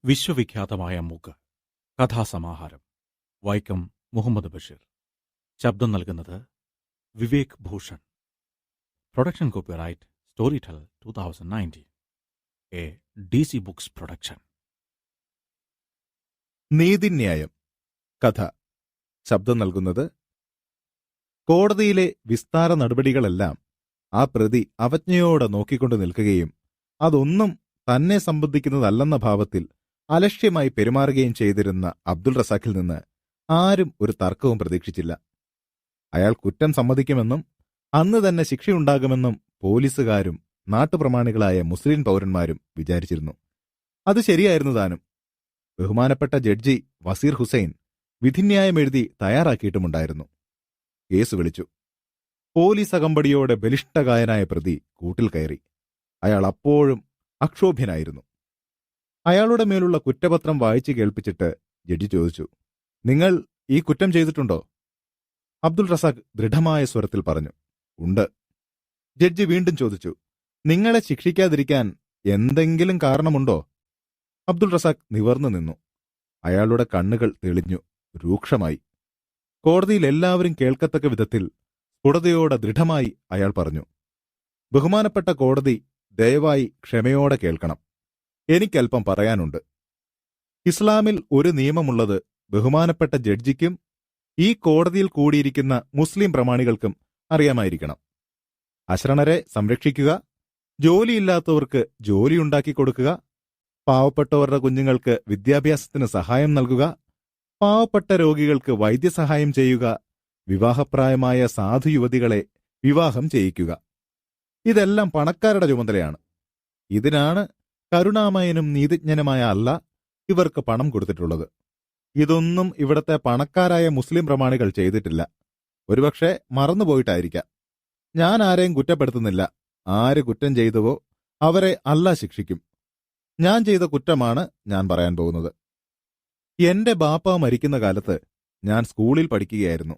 വിശ്വവിഖ്യാതമായ മൂക്ക് കഥാസമാഹാരം വൈക്കം മുഹമ്മദ് ബഷീർ. ശബ്ദം നൽകുന്നത് Vivek Bhushan. Production copyright Storytel 2019, a DC Books production. നീതിന്യായം കഥ. ശബ്ദം നൽകുന്നത് കോടതിയിലെ വിസ്താര നടപടികളെല്ലാം ആ പ്രതി അവജ്ഞയോടെ നോക്കിക്കൊണ്ട് നിൽക്കുകയും അതൊന്നും തന്നെ സംബന്ധിക്കുന്നതല്ലെന്ന ഭാവത്തിൽ അലക്ഷ്യമായി പെരുമാറുകയും ചെയ്തിരുന്ന അബ്ദുൾ റസാഖിൽ നിന്ന് ആരും ഒരു തർക്കവും പ്രതീക്ഷിച്ചില്ല. അയാൾ കുറ്റം സമ്മതിക്കുമെന്നും അന്ന് തന്നെ ശിക്ഷയുണ്ടാകുമെന്നും പോലീസുകാരും നാട്ടുപ്രമാണികളായ മുസ്ലിം പൗരന്മാരും വിചാരിച്ചിരുന്നു. അത് ശരിയായിരുന്നു താനും. ബഹുമാനപ്പെട്ട ജഡ്ജി വസീർ ഹുസൈൻ വിധിന്യായം എഴുതി തയ്യാറാക്കിയിട്ടുമുണ്ടായിരുന്നു. കേസ് വിളിച്ചു. പോലീസ് അകമ്പടിയോടെ ബലിഷ്ഠകായനായ പ്രതി കൂട്ടിൽ കയറി. അയാൾ അപ്പോഴും അക്ഷോഭ്യനായിരുന്നു. അയാളുടെ മേലുള്ള കുറ്റപത്രം വായിച്ചു കേൾപ്പിച്ചിട്ട് ജഡ്ജി ചോദിച്ചു, നിങ്ങൾ ഈ കുറ്റം ചെയ്തിട്ടുണ്ടോ? അബ്ദുൾ റസാഖ് ദൃഢമായ സ്വരത്തിൽ പറഞ്ഞു, ഉണ്ട്. ജഡ്ജി വീണ്ടും ചോദിച്ചു, നിങ്ങളെ ശിക്ഷിക്കാതിരിക്കാൻ എന്തെങ്കിലും കാരണമുണ്ടോ? അബ്ദുൾ റസാഖ് നിവർന്നു നിന്നു. അയാളുടെ കണ്ണുകൾ തെളിഞ്ഞു, രൂക്ഷമായി. കോടതിയിൽ എല്ലാവരും കേൾക്കത്തക്ക വിധത്തിൽ സ്ഫുടതയോടെ ദൃഢമായി അയാൾ പറഞ്ഞു, ബഹുമാനപ്പെട്ട കോടതി ദയവായി ക്ഷമയോടെ കേൾക്കണം. എനിക്കല്പം പറയാനുണ്ട്. ഇസ്ലാമിൽ ഒരു നിയമമുള്ളത് ബഹുമാനപ്പെട്ട ജഡ്ജിക്കും ഈ കോടതിയിൽ കൂടിയിരിക്കുന്ന മുസ്ലിം പ്രമാണികൾക്കും അറിയാമായിരിക്കണം. അശരണരെ സംരക്ഷിക്കുക, ജോലിയില്ലാത്തവർക്ക് ജോലിയുണ്ടാക്കി കൊടുക്കുക, പാവപ്പെട്ടവരുടെ കുഞ്ഞുങ്ങൾക്ക് വിദ്യാഭ്യാസത്തിന് സഹായം നൽകുക, പാവപ്പെട്ട രോഗികൾക്ക് വൈദ്യസഹായം ചെയ്യുക, വിവാഹപ്രായമായ സാധു യുവതികളെ വിവാഹം ചെയ്യിക്കുക. ഇതെല്ലാം പണക്കാരുടെ ചുമതലയാണ്. ഇതിനാണ് കരുണാമയനും നീതിജ്ഞനുമായ അല്ലാഹ് ഇവർക്ക് പണം കൊടുത്തിട്ടുള്ളത്. ഇതൊന്നും ഇവിടത്തെ പണക്കാരായ മുസ്ലിം പ്രമാണികൾ ചെയ്തിട്ടില്ല. ഒരുപക്ഷെ മറന്നുപോയിട്ടായിരിക്കാം. ഞാൻ ആരെയും കുറ്റപ്പെടുത്തുന്നില്ല. ആര് കുറ്റം ചെയ്തുവോ അവരെ അല്ലാഹ് ശിക്ഷിക്കും. ഞാൻ ചെയ്ത കുറ്റമാണ് ഞാൻ പറയാൻ പോകുന്നത്. എന്റെ ബാപ്പ മരിക്കുന്ന കാലത്ത് ഞാൻ സ്കൂളിൽ പഠിക്കുകയായിരുന്നു.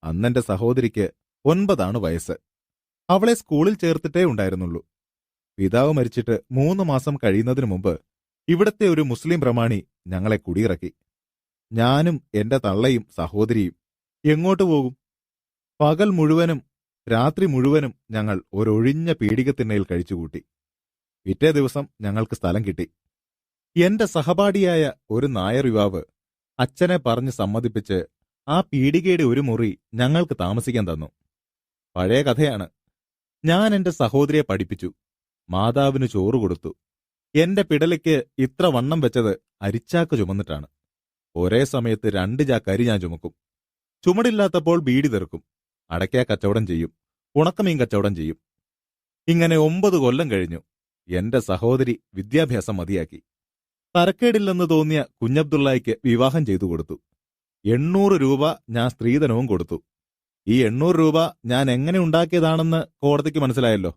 അന്നെന്റെ സഹോദരിക്ക് 9 വയസ്സ്. അവളെ സ്കൂളിൽ ചേർത്തിട്ടേ ഉണ്ടായിരുന്നുള്ളൂ. പിതാവ് മരിച്ചിട്ട് 3 മാസം കഴിയുന്നതിനു മുമ്പ് ഇവിടത്തെ ഒരു മുസ്ലിം പ്രമാണി ഞങ്ങളെ കുടിയിറക്കി. ഞാനും എന്റെ തള്ളയും സഹോദരിയും എങ്ങോട്ട് പോകും? പകൽ മുഴുവനും രാത്രി മുഴുവനും ഞങ്ങൾ ഒരൊഴിഞ്ഞ പീഡികത്തിണ്ണയിൽ കഴിച്ചുകൂട്ടി. പിറ്റേ ദിവസം ഞങ്ങൾക്ക് സ്ഥലം കിട്ടി. എന്റെ സഹപാഠിയായ ഒരു നായർ യുവാവ് അച്ഛനെ പറഞ്ഞ് സമ്മതിപ്പിച്ച് ആ പീഡികയുടെ ഒരു മുറി ഞങ്ങൾക്ക് താമസിക്കാൻ തന്നു. പഴയ കഥയാണ്. ഞാൻ എന്റെ സഹോദരിയെ പഠിപ്പിച്ചു. മാതാവിന് ചോറ് കൊടുത്തു. എന്റെ പിടലയ്ക്ക് ഇത്ര വണ്ണം വെച്ചത് അരിച്ചാക്ക് ചുമന്നിട്ടാണ്. ഒരേ സമയത്ത് 2 ചാക്ക് അരി ഞാൻ ചുമക്കും. ചുമടില്ലാത്തപ്പോൾ ബീഡി തെറുക്കും. അടയ്ക്ക കച്ചവടം ചെയ്യും. ഉണക്കമീൻ കച്ചവടം ചെയ്യും. ഇങ്ങനെ 9 കൊല്ലം കഴിഞ്ഞു. എന്റെ സഹോദരി വിദ്യാഭ്യാസം മതിയാക്കി. തരക്കേടില്ലെന്ന് തോന്നിയ കുഞ്ഞബ്ദുള്ളയ്ക്ക് വിവാഹം ചെയ്തു കൊടുത്തു. 800 രൂപ ഞാൻ സ്ത്രീധനവും കൊടുത്തു. ഈ 800 രൂപ ഞാൻ എങ്ങനെ ഉണ്ടാക്കിയതാണെന്ന് കോടതിക്ക് മനസ്സിലായല്ലോ.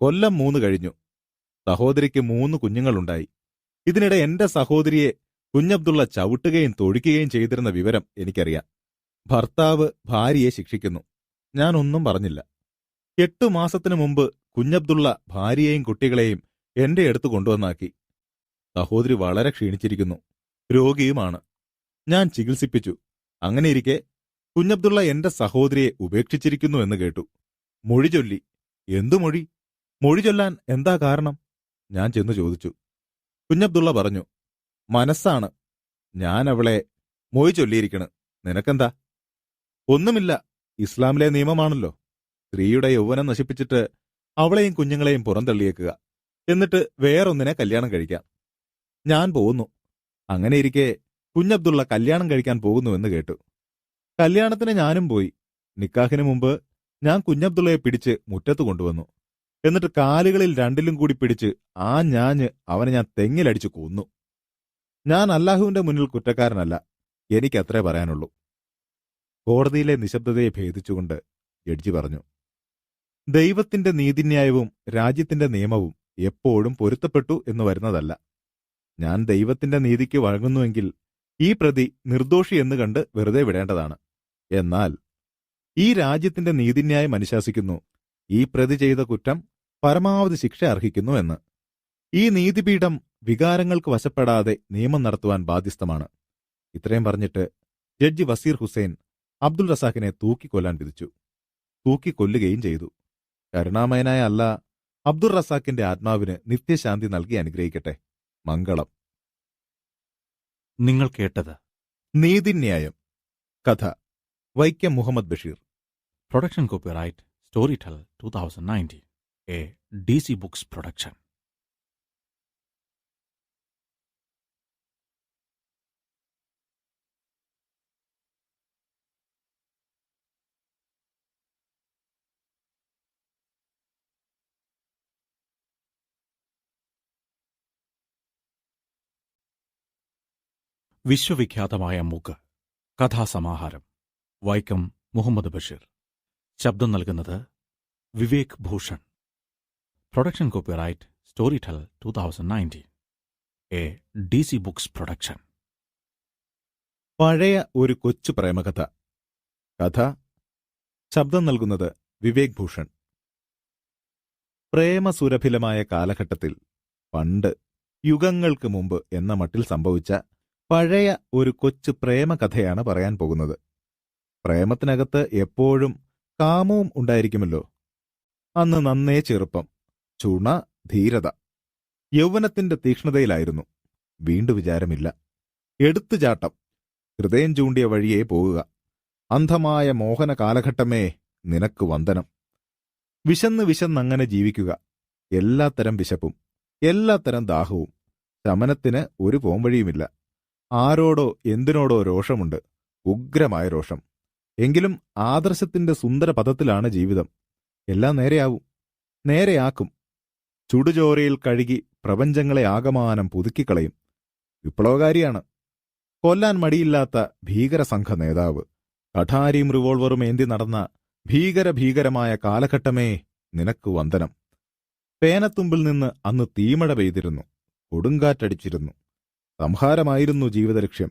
കൊല്ലം 3 കഴിഞ്ഞു. സഹോദരിക്ക് 3 കുഞ്ഞുങ്ങളുണ്ടായി. ഇതിനിടെ എന്റെ സഹോദരിയെ കുഞ്ഞബ്ദുള്ള ചവിട്ടുകയും തൊഴിക്കുകയും ചെയ്തിരുന്ന വിവരം എനിക്കറിയാം. ഭർത്താവ് ഭാര്യയെ ശിക്ഷിക്കുന്നു. ഞാനൊന്നും പറഞ്ഞില്ല. 8 മാസത്തിനു മുമ്പ് കുഞ്ഞബ്ദുള്ള ഭാര്യയെയും കുട്ടികളെയും എന്റെ അടുത്ത് കൊണ്ടുവന്നാക്കി. സഹോദരി വളരെ ക്ഷീണിച്ചിരിക്കുന്നു. രോഗിയുമാണ്. ഞാൻ ചികിത്സിപ്പിച്ചു. അങ്ങനെയിരിക്കെ കുഞ്ഞബ്ദുള്ള എന്റെ സഹോദരിയെ ഉപേക്ഷിച്ചിരിക്കുന്നു എന്ന് കേട്ടു. മൊഴി ചൊല്ലി. എന്തു മൊഴി? മൊഴി ചൊല്ലാൻ എന്താ കാരണം? ഞാൻ ചെന്നു ചോദിച്ചു. കുഞ്ഞബ്ദുള്ള പറഞ്ഞു, മനസ്സാണ്. ഞാൻ അവളെ മൊഴി ചൊല്ലിയിരിക്കണ്. നിനക്കെന്താ? ഒന്നുമില്ല. ഇസ്ലാമിലെ നിയമമാണല്ലോ. സ്ത്രീയുടെ യൗവനം നശിപ്പിച്ചിട്ട് അവളെയും കുഞ്ഞുങ്ങളെയും പുറന്തള്ളിയേക്കുക. എന്നിട്ട് വേറൊന്നിനെ കല്യാണം കഴിക്കാം. ഞാൻ പോകുന്നു. അങ്ങനെയിരിക്കെ കുഞ്ഞബ്ദുള്ള കല്യാണം കഴിക്കാൻ പോകുന്നുവെന്ന് കേട്ടു. കല്യാണത്തിന് ഞാനും പോയി. നിക്കാഹിന് മുമ്പ് ഞാൻ കുഞ്ഞബ്ദുള്ളയെ പിടിച്ച് മുറ്റത്ത് കൊണ്ടുവന്നു. എന്നിട്ട് കാലുകളിൽ 2ലും കൂടി പിടിച്ച് ആ ഞാഞ്ഞ് അവനെ ഞാൻ തെങ്ങിലടിച്ചു കൊന്നു. ഞാൻ അല്ലാഹുവിന്റെ മുന്നിൽ കുറ്റക്കാരനല്ല. എനിക്കത്രേ പറയാനുള്ളൂ. കോടതിയിലെ നിശബ്ദതയെ ഭേദിച്ചുകൊണ്ട് ജഡ്ജി പറഞ്ഞു, ദൈവത്തിന്റെ നീതിന്യായവും രാജ്യത്തിന്റെ നിയമവും എപ്പോഴും പൊരുത്തപ്പെട്ടു എന്ന് വരുന്നതല്ല. ഞാൻ ദൈവത്തിന്റെ നീതിക്ക് വഴങ്ങുന്നുവെങ്കിൽ ഈ പ്രതി നിർദോഷി എന്ന് കണ്ട് വെറുതെ വിടേണ്ടതാണ്. എന്നാൽ ഈ രാജ്യത്തിന്റെ നീതിന്യായം അനുശാസിക്കുന്നു ഈ പ്രതി ചെയ്ത കുറ്റം പരമാവധി ശിക്ഷ അർഹിക്കുന്നു എന്ന്. ഈ നീതിപീഠം വികാരങ്ങൾക്ക് വശപ്പെടാതെ നിയമം നടത്തുവാൻ ബാധ്യസ്ഥമാണ്. ഇത്രയും പറഞ്ഞിട്ട് ജഡ്ജി വസീർ ഹുസൈൻ അബ്ദുൾ റസാഖിനെ തൂക്കിക്കൊല്ലാൻ വിധിച്ചു. തൂക്കിക്കൊല്ലുകയും ചെയ്തു. കരുണാമയനായ അല്ലാ അബ്ദുൾ റസാഖിന്റെ ആത്മാവിന് നിത്യശാന്തി നൽകി അനുഗ്രഹിക്കട്ടെ. മംഗളം. നിങ്ങൾ കേട്ടത് നീതിന്യായം. കഥ Vaikom Muhammad Basheer. Production copyright Storytel 2019, a DC Books production. വിശ്വവിഖ്യാതമായ മൂക്ക് കഥാസമാഹാരം. വൈക്കം മുഹമ്മദ് ബഷീർ. ശബ്ദം നൽകുന്നത് Vivek Bhushan. Production copyright Storytel 2019, a DC Books production. പഴയ ഒരു കൊച്ചു പ്രേമകഥ. കഥ ശബ്ദം നൽകുന്നത് വിവേക് ഭൂഷൺ. പ്രേമസുരഭിലമായ കാലഘട്ടത്തിൽ പണ്ട് യുഗങ്ങൾക്ക് മുമ്പ് എന്ന മട്ടിൽ സംഭവിച്ച പഴയ ഒരു കൊച്ചു പ്രേമകഥയാണ് പറയാൻ പോകുന്നത്. പ്രേമത്തിനകത്ത് എപ്പോഴും കാമവും ഉണ്ടായിരിക്കുമല്ലോ. അന്ന് നന്നേ ചെറുപ്പം, ചുണ, ധീരത, യൗവനത്തിന്റെ തീക്ഷ്ണതയിലായിരുന്നു. വീണ്ടു വിചാരമില്ല, എടുത്തുചാട്ടം, ഹൃദയം ചൂണ്ടിയ വഴിയേ പോകുക. അന്ധമായ മോഹന കാലഘട്ടമേ നിനക്ക് വന്ദനം. വിശന്നങ്ങനെ ജീവിക്കുക. എല്ലാത്തരം വിശപ്പും എല്ലാത്തരം ദാഹവും. ശമനത്തിന് ഒരു പോംവഴിയുമില്ല. ആരോടോ എന്തിനോടോ രോഷമുണ്ട്, ഉഗ്രമായ രോഷം. എങ്കിലും ആദർശത്തിന്റെ സുന്ദര പദത്തിലാണ് ജീവിതം. എല്ലാം നേരെയാവും, നേരെയാക്കും. ചുടുചോരയിൽ കഴുകി പ്രപഞ്ചങ്ങളെ ആകമാനം പുതുക്കിക്കളയും. വിപ്ലവകാരിയാണ്. കൊല്ലാൻ മടിയില്ലാത്ത ഭീകരസംഘ നേതാവ്. കഠാരിയും റിവോൾവറും ഏന്തി നടന്ന ഭീകരമായ കാലഘട്ടമേ നിനക്ക് വന്ദനം. പേനത്തുമ്പിൽ നിന്ന് അന്ന് തീമഴ പെയ്തിരുന്നു, കൊടുങ്കാറ്റടിച്ചിരുന്നു. സംഹാരമായിരുന്നു ജീവിതലക്ഷ്യം.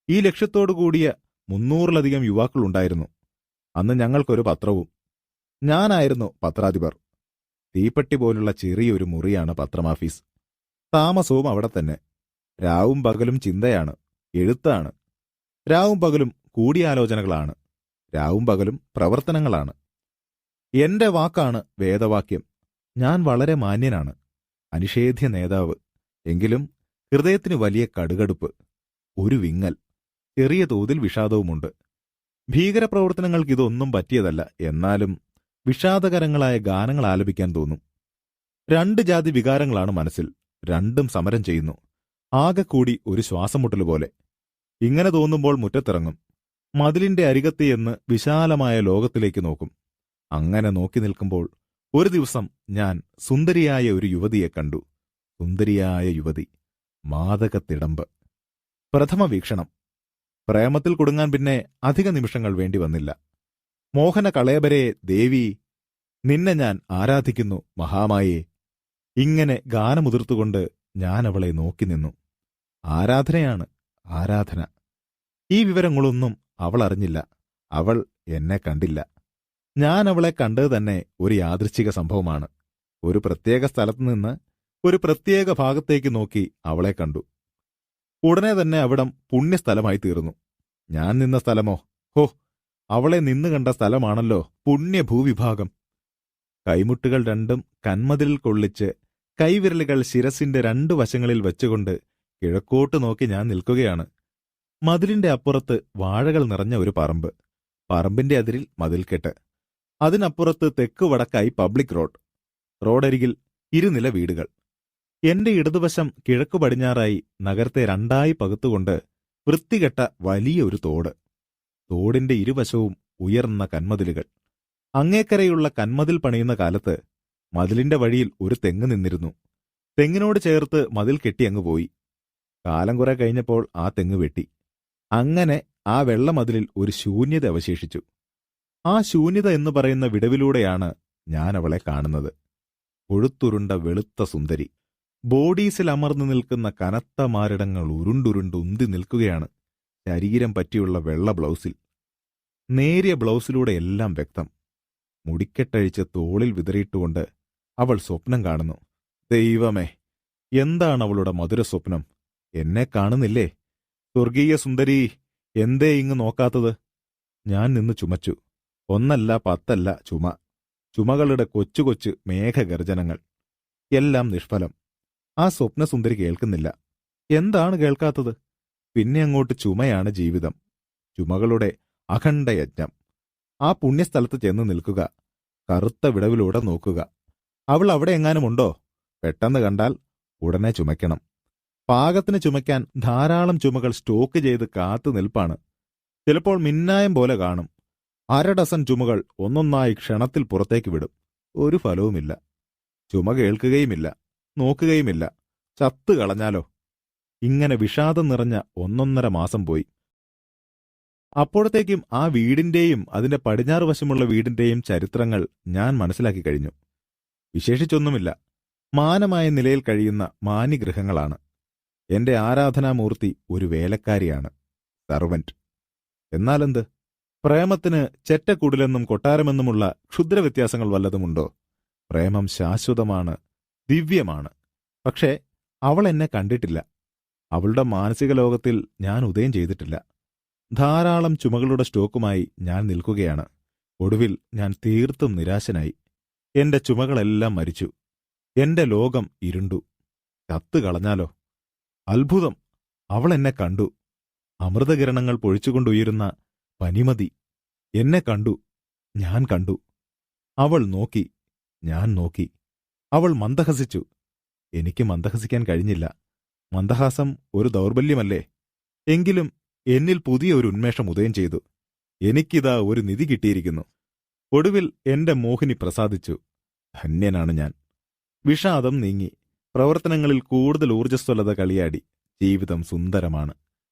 ഈ ലക്ഷ്യത്തോടുകൂടിയ 300-ലധികം യുവാക്കളുണ്ടായിരുന്നു. അന്ന് ഞങ്ങൾക്കൊരു പത്രവും. ഞാനായിരുന്നു പത്രാധിപർ. തീപ്പെട്ടി പോലുള്ള ചെറിയൊരു മുറിയാണ് പത്രമാഫീസ്. താമസവും അവിടെ തന്നെ. രാവും പകലും ചിന്തയാണ്, എഴുത്താണ്. രാവും പകലും കൂടിയാലോചനകളാണ്. രാവും പകലും പ്രവർത്തനങ്ങളാണ്. എന്റെ വാക്കാണ് വേദവാക്യം. ഞാൻ വളരെ മാന്യനാണ്, അനിഷേധ്യ നേതാവ്. എങ്കിലും ഹൃദയത്തിന് വലിയ കടുകടുപ്പ്, ഒരു വിങ്ങൽ, ചെറിയ തോതിൽ വിഷാദവുമുണ്ട്. ഭീകരപ്രവർത്തനങ്ങൾക്ക് ഇതൊന്നും പറ്റിയതല്ല. എന്നാലും വിഷാദകരങ്ങളായ ഗാനങ്ങൾ ആലപിക്കാൻ തോന്നും. 2 ജാതി വികാരങ്ങളാണ് മനസ്സിൽ. രണ്ടും സമരം ചെയ്യുന്നു. ആകെ കൂടി ഒരു ശ്വാസമുട്ടലുപോലെ. ഇങ്ങനെ തോന്നുമ്പോൾ മുറ്റത്തിറങ്ങും. മതിലിന്റെ അരികത്തെയെന്ന് വിശാലമായ ലോകത്തിലേക്ക് നോക്കും. അങ്ങനെ നോക്കി നിൽക്കുമ്പോൾ ഒരു ദിവസം ഞാൻ സുന്ദരിയായ ഒരു യുവതിയെ കണ്ടു. സുന്ദരിയായ യുവതി, മാദകത്തിടമ്പ്. പ്രഥമ വീക്ഷണം. പ്രേമത്തിൽ കുടുങ്ങാൻ പിന്നെ അധിക നിമിഷങ്ങൾ വേണ്ടി വന്നില്ല. മോഹന കളയബരേ ദേവി, നിന്നെ ഞാൻ ആരാധിക്കുന്നു മഹാമായേ. ഇങ്ങനെ ഗാനമുതിർത്തുകൊണ്ട് ഞാൻ അവളെ നോക്കി നിന്നു. ആരാധനയാണ്, ആരാധന. ഈ വിവരങ്ങളൊന്നും അവൾ അറിഞ്ഞില്ല. അവൾ എന്നെ കണ്ടില്ല. ഞാൻ അവളെ കണ്ടത് തന്നെ ഒരു യാദൃച്ഛിക സംഭവമാണ്. ഒരു പ്രത്യേക സ്ഥലത്തുനിന്ന് ഒരു പ്രത്യേക ഭാഗത്തേക്ക് നോക്കി അവളെ കണ്ടു. ഉടനെ തന്നെ അവിടം പുണ്യസ്ഥലമായി തീർന്നു. ഞാൻ നിന്ന സ്ഥലമോ, ഹോ, അവളെ നിന്ന് കണ്ട സ്ഥലമാണല്ലോ പുണ്യഭൂവിഭാഗം. കൈമുട്ടുകൾ രണ്ടും കന്മതിലിൽ കൊള്ളിച്ച് കൈവിരലുകൾ ശിരസിന്റെ 2 വശങ്ങളിൽ വെച്ചുകൊണ്ട് കിഴക്കോട്ട് നോക്കി ഞാൻ നിൽക്കുകയാണ്. മതിലിന്റെ അപ്പുറത്ത് വാഴകൾ നിറഞ്ഞ ഒരു പറമ്പ്. പറമ്പിന്റെ അതിരിൽ മതിൽക്കെട്ട്. അതിനപ്പുറത്ത് തെക്ക് വടക്കായി പബ്ലിക് റോഡ്. റോഡരികിൽ 2 നില വീടുകൾ. എന്റെ ഇടതുവശം കിഴക്കു പടിഞ്ഞാറായി നഗരത്തെ 2ആയി പകുത്തുകൊണ്ട് വൃത്തികെട്ട വലിയ ഒരു തോട്. തോടിന്റെ ഇരുവശവും ഉയർന്ന കന്മതിലുകൾ. അങ്ങേക്കരയുള്ള കന്മതിൽ പണിയുന്ന കാലത്ത് മതിലിന്റെ വഴിയിൽ ഒരു തെങ്ങ് നിന്നിരുന്നു. തെങ്ങിനോട് ചേർത്ത് മതിൽ കെട്ടിയങ്ങ് പോയി. കാലം കുറെ കഴിഞ്ഞപ്പോൾ ആ തെങ്ങ് വെട്ടി. അങ്ങനെ ആ വെള്ളമതിലിൽ ഒരു ശൂന്യത അവശേഷിച്ചു. ആ ശൂന്യത എന്ന് പറയുന്ന വിടവിലൂടെയാണ് ഞാൻ അവളെ കാണുന്നത്. കൊഴുത്തുരുണ്ട വെളുത്ത സുന്ദരി. ബോഡീസിൽ അമർന്നു നിൽക്കുന്ന കനത്ത മാരിടങ്ങൾ ഉരുണ്ടുരുണ്ട് ഉന്തി നിൽക്കുകയാണ്. ശരീരം പറ്റിയുള്ള വെള്ള ബ്ലൗസിൽ. നേരിയ ബ്ലൗസിലൂടെ എല്ലാം വ്യക്തം. മുടിക്കെട്ടഴിച്ച് തോളിൽ വിതറിയിട്ടുകൊണ്ട് അവൾ സ്വപ്നം കാണുന്നു. ദൈവമേ, എന്താണ് അവളുടെ മധുര സ്വപ്നം? എന്നെ കാണുന്നില്ലേ? സ്വർഗീയ സുന്ദരി, എന്തേ ഇങ്ങ് നോക്കാത്തത്? ഞാൻ നിന്ന് ചുമച്ചു. ഒന്നല്ല പത്തല്ല ചുമ. ചുമകളുടെ കൊച്ചു കൊച്ചു മേഘഗർജനങ്ങൾ. എല്ലാം നിഷ്ഫലം. ആ സ്വപ്നസുന്ദരി കേൾക്കുന്നില്ല. എന്താണ് കേൾക്കാത്തത്? പിന്നെ അങ്ങോട്ട് ചുമയാണ് ജീവിതം. ചുമകളുടെ അഖണ്ഡയജ്ഞം. ആ പുണ്യസ്ഥലത്ത് ചെന്ന് നിൽക്കുക. കറുത്ത വിടവിലൂടെ നോക്കുക. അവൾ അവിടെ എങ്ങാനുമുണ്ടോ? പെട്ടെന്ന് കണ്ടാൽ ഉടനെ ചുമയ്ക്കണം. പാകത്തിന് ചുമയ്ക്കാൻ ധാരാളം ചുമകൾ സ്റ്റോക്ക് ചെയ്ത് കാത്തു നിൽപ്പാണ്. ചിലപ്പോൾ മിന്നായം പോലെ കാണും. 1/2 ഡസൻ ചുമകൾ ഒന്നൊന്നായി ക്ഷണത്തിൽ പുറത്തേക്ക് വിടും. ഒരു ഫലവുമില്ല. ചുമ കേൾക്കുകയുമില്ല, നോക്കുകയുമില്ല. ചത്തു കളഞ്ഞാലോ? ഇങ്ങനെ വിഷാദം നിറഞ്ഞ 1.5 മാസം പോയി. അപ്പോഴത്തേക്കും ആ വീടിന്റെയും അതിന്റെ പടിഞ്ഞാറ് വശമുള്ള വീടിന്റെയും ചരിത്രങ്ങൾ ഞാൻ മനസ്സിലാക്കി കഴിഞ്ഞു. വിശേഷിച്ചൊന്നുമില്ല. മാനമായ നിലയിൽ കഴിയുന്ന മാന്യഗൃഹങ്ങളാണ്. എന്റെ ആരാധനാമൂർത്തി ഒരു വേലക്കാരിയാണ്, സർവന്റ്. എന്നാലെന്ത്? പ്രേമത്തിന് ചെറ്റക്കുടിലെന്നും കൊട്ടാരമെന്നുമുള്ള ക്ഷുദ്രവ്യത്യാസങ്ങൾ വല്ലതുമുണ്ടോ? പ്രേമം ശാശ്വതമാണ്, ദിവ്യമാണ്. പക്ഷേ അവൾ എന്നെ കണ്ടിട്ടില്ല. അവളുടെ മാനസിക ലോകത്തിൽ ഞാൻ ഉദയം ചെയ്തിട്ടില്ല. ധാരാളം ചുമകളുടെ സ്റ്റോക്കുമായി ഞാൻ നിൽക്കുകയാണ്. ഒടുവിൽ ഞാൻ തീർത്തും നിരാശനായി. എന്റെ ചുമകളെല്ലാം മരിച്ചു. എന്റെ ലോകം ഇരുണ്ടു. ചത്തുകളഞ്ഞാലോ? അത്ഭുതം! അവൾ എന്നെ കണ്ടു. അമൃതകിരണങ്ങൾ പൊഴിച്ചുകൊണ്ടുയരുന്ന പനിമതി എന്നെ കണ്ടു. ഞാൻ കണ്ടു. അവൾ നോക്കി. ഞാൻ നോക്കി. അവൾ മന്ദഹസിച്ചു. എനിക്ക് മന്ദഹസിക്കാൻ കഴിഞ്ഞില്ല. മന്ദഹാസം ഒരു ദൗർബല്യമല്ലേ? എങ്കിലും എന്നിൽ പുതിയ ഒരു ഉന്മേഷം ഉദയം ചെയ്തു. എനിക്കിതാ ഒരു നിധി കിട്ടിയിരിക്കുന്നു. ഒടുവിൽ എന്റെ മോഹിനി പ്രസാദിച്ചു. ധന്യനാണ് ഞാൻ. വിഷാദം നീങ്ങി. പ്രവർത്തനങ്ങളിൽ കൂടുതൽ ഊർജ്ജസ്വലത കളിയാടി. ജീവിതം സുന്ദരമാണ്.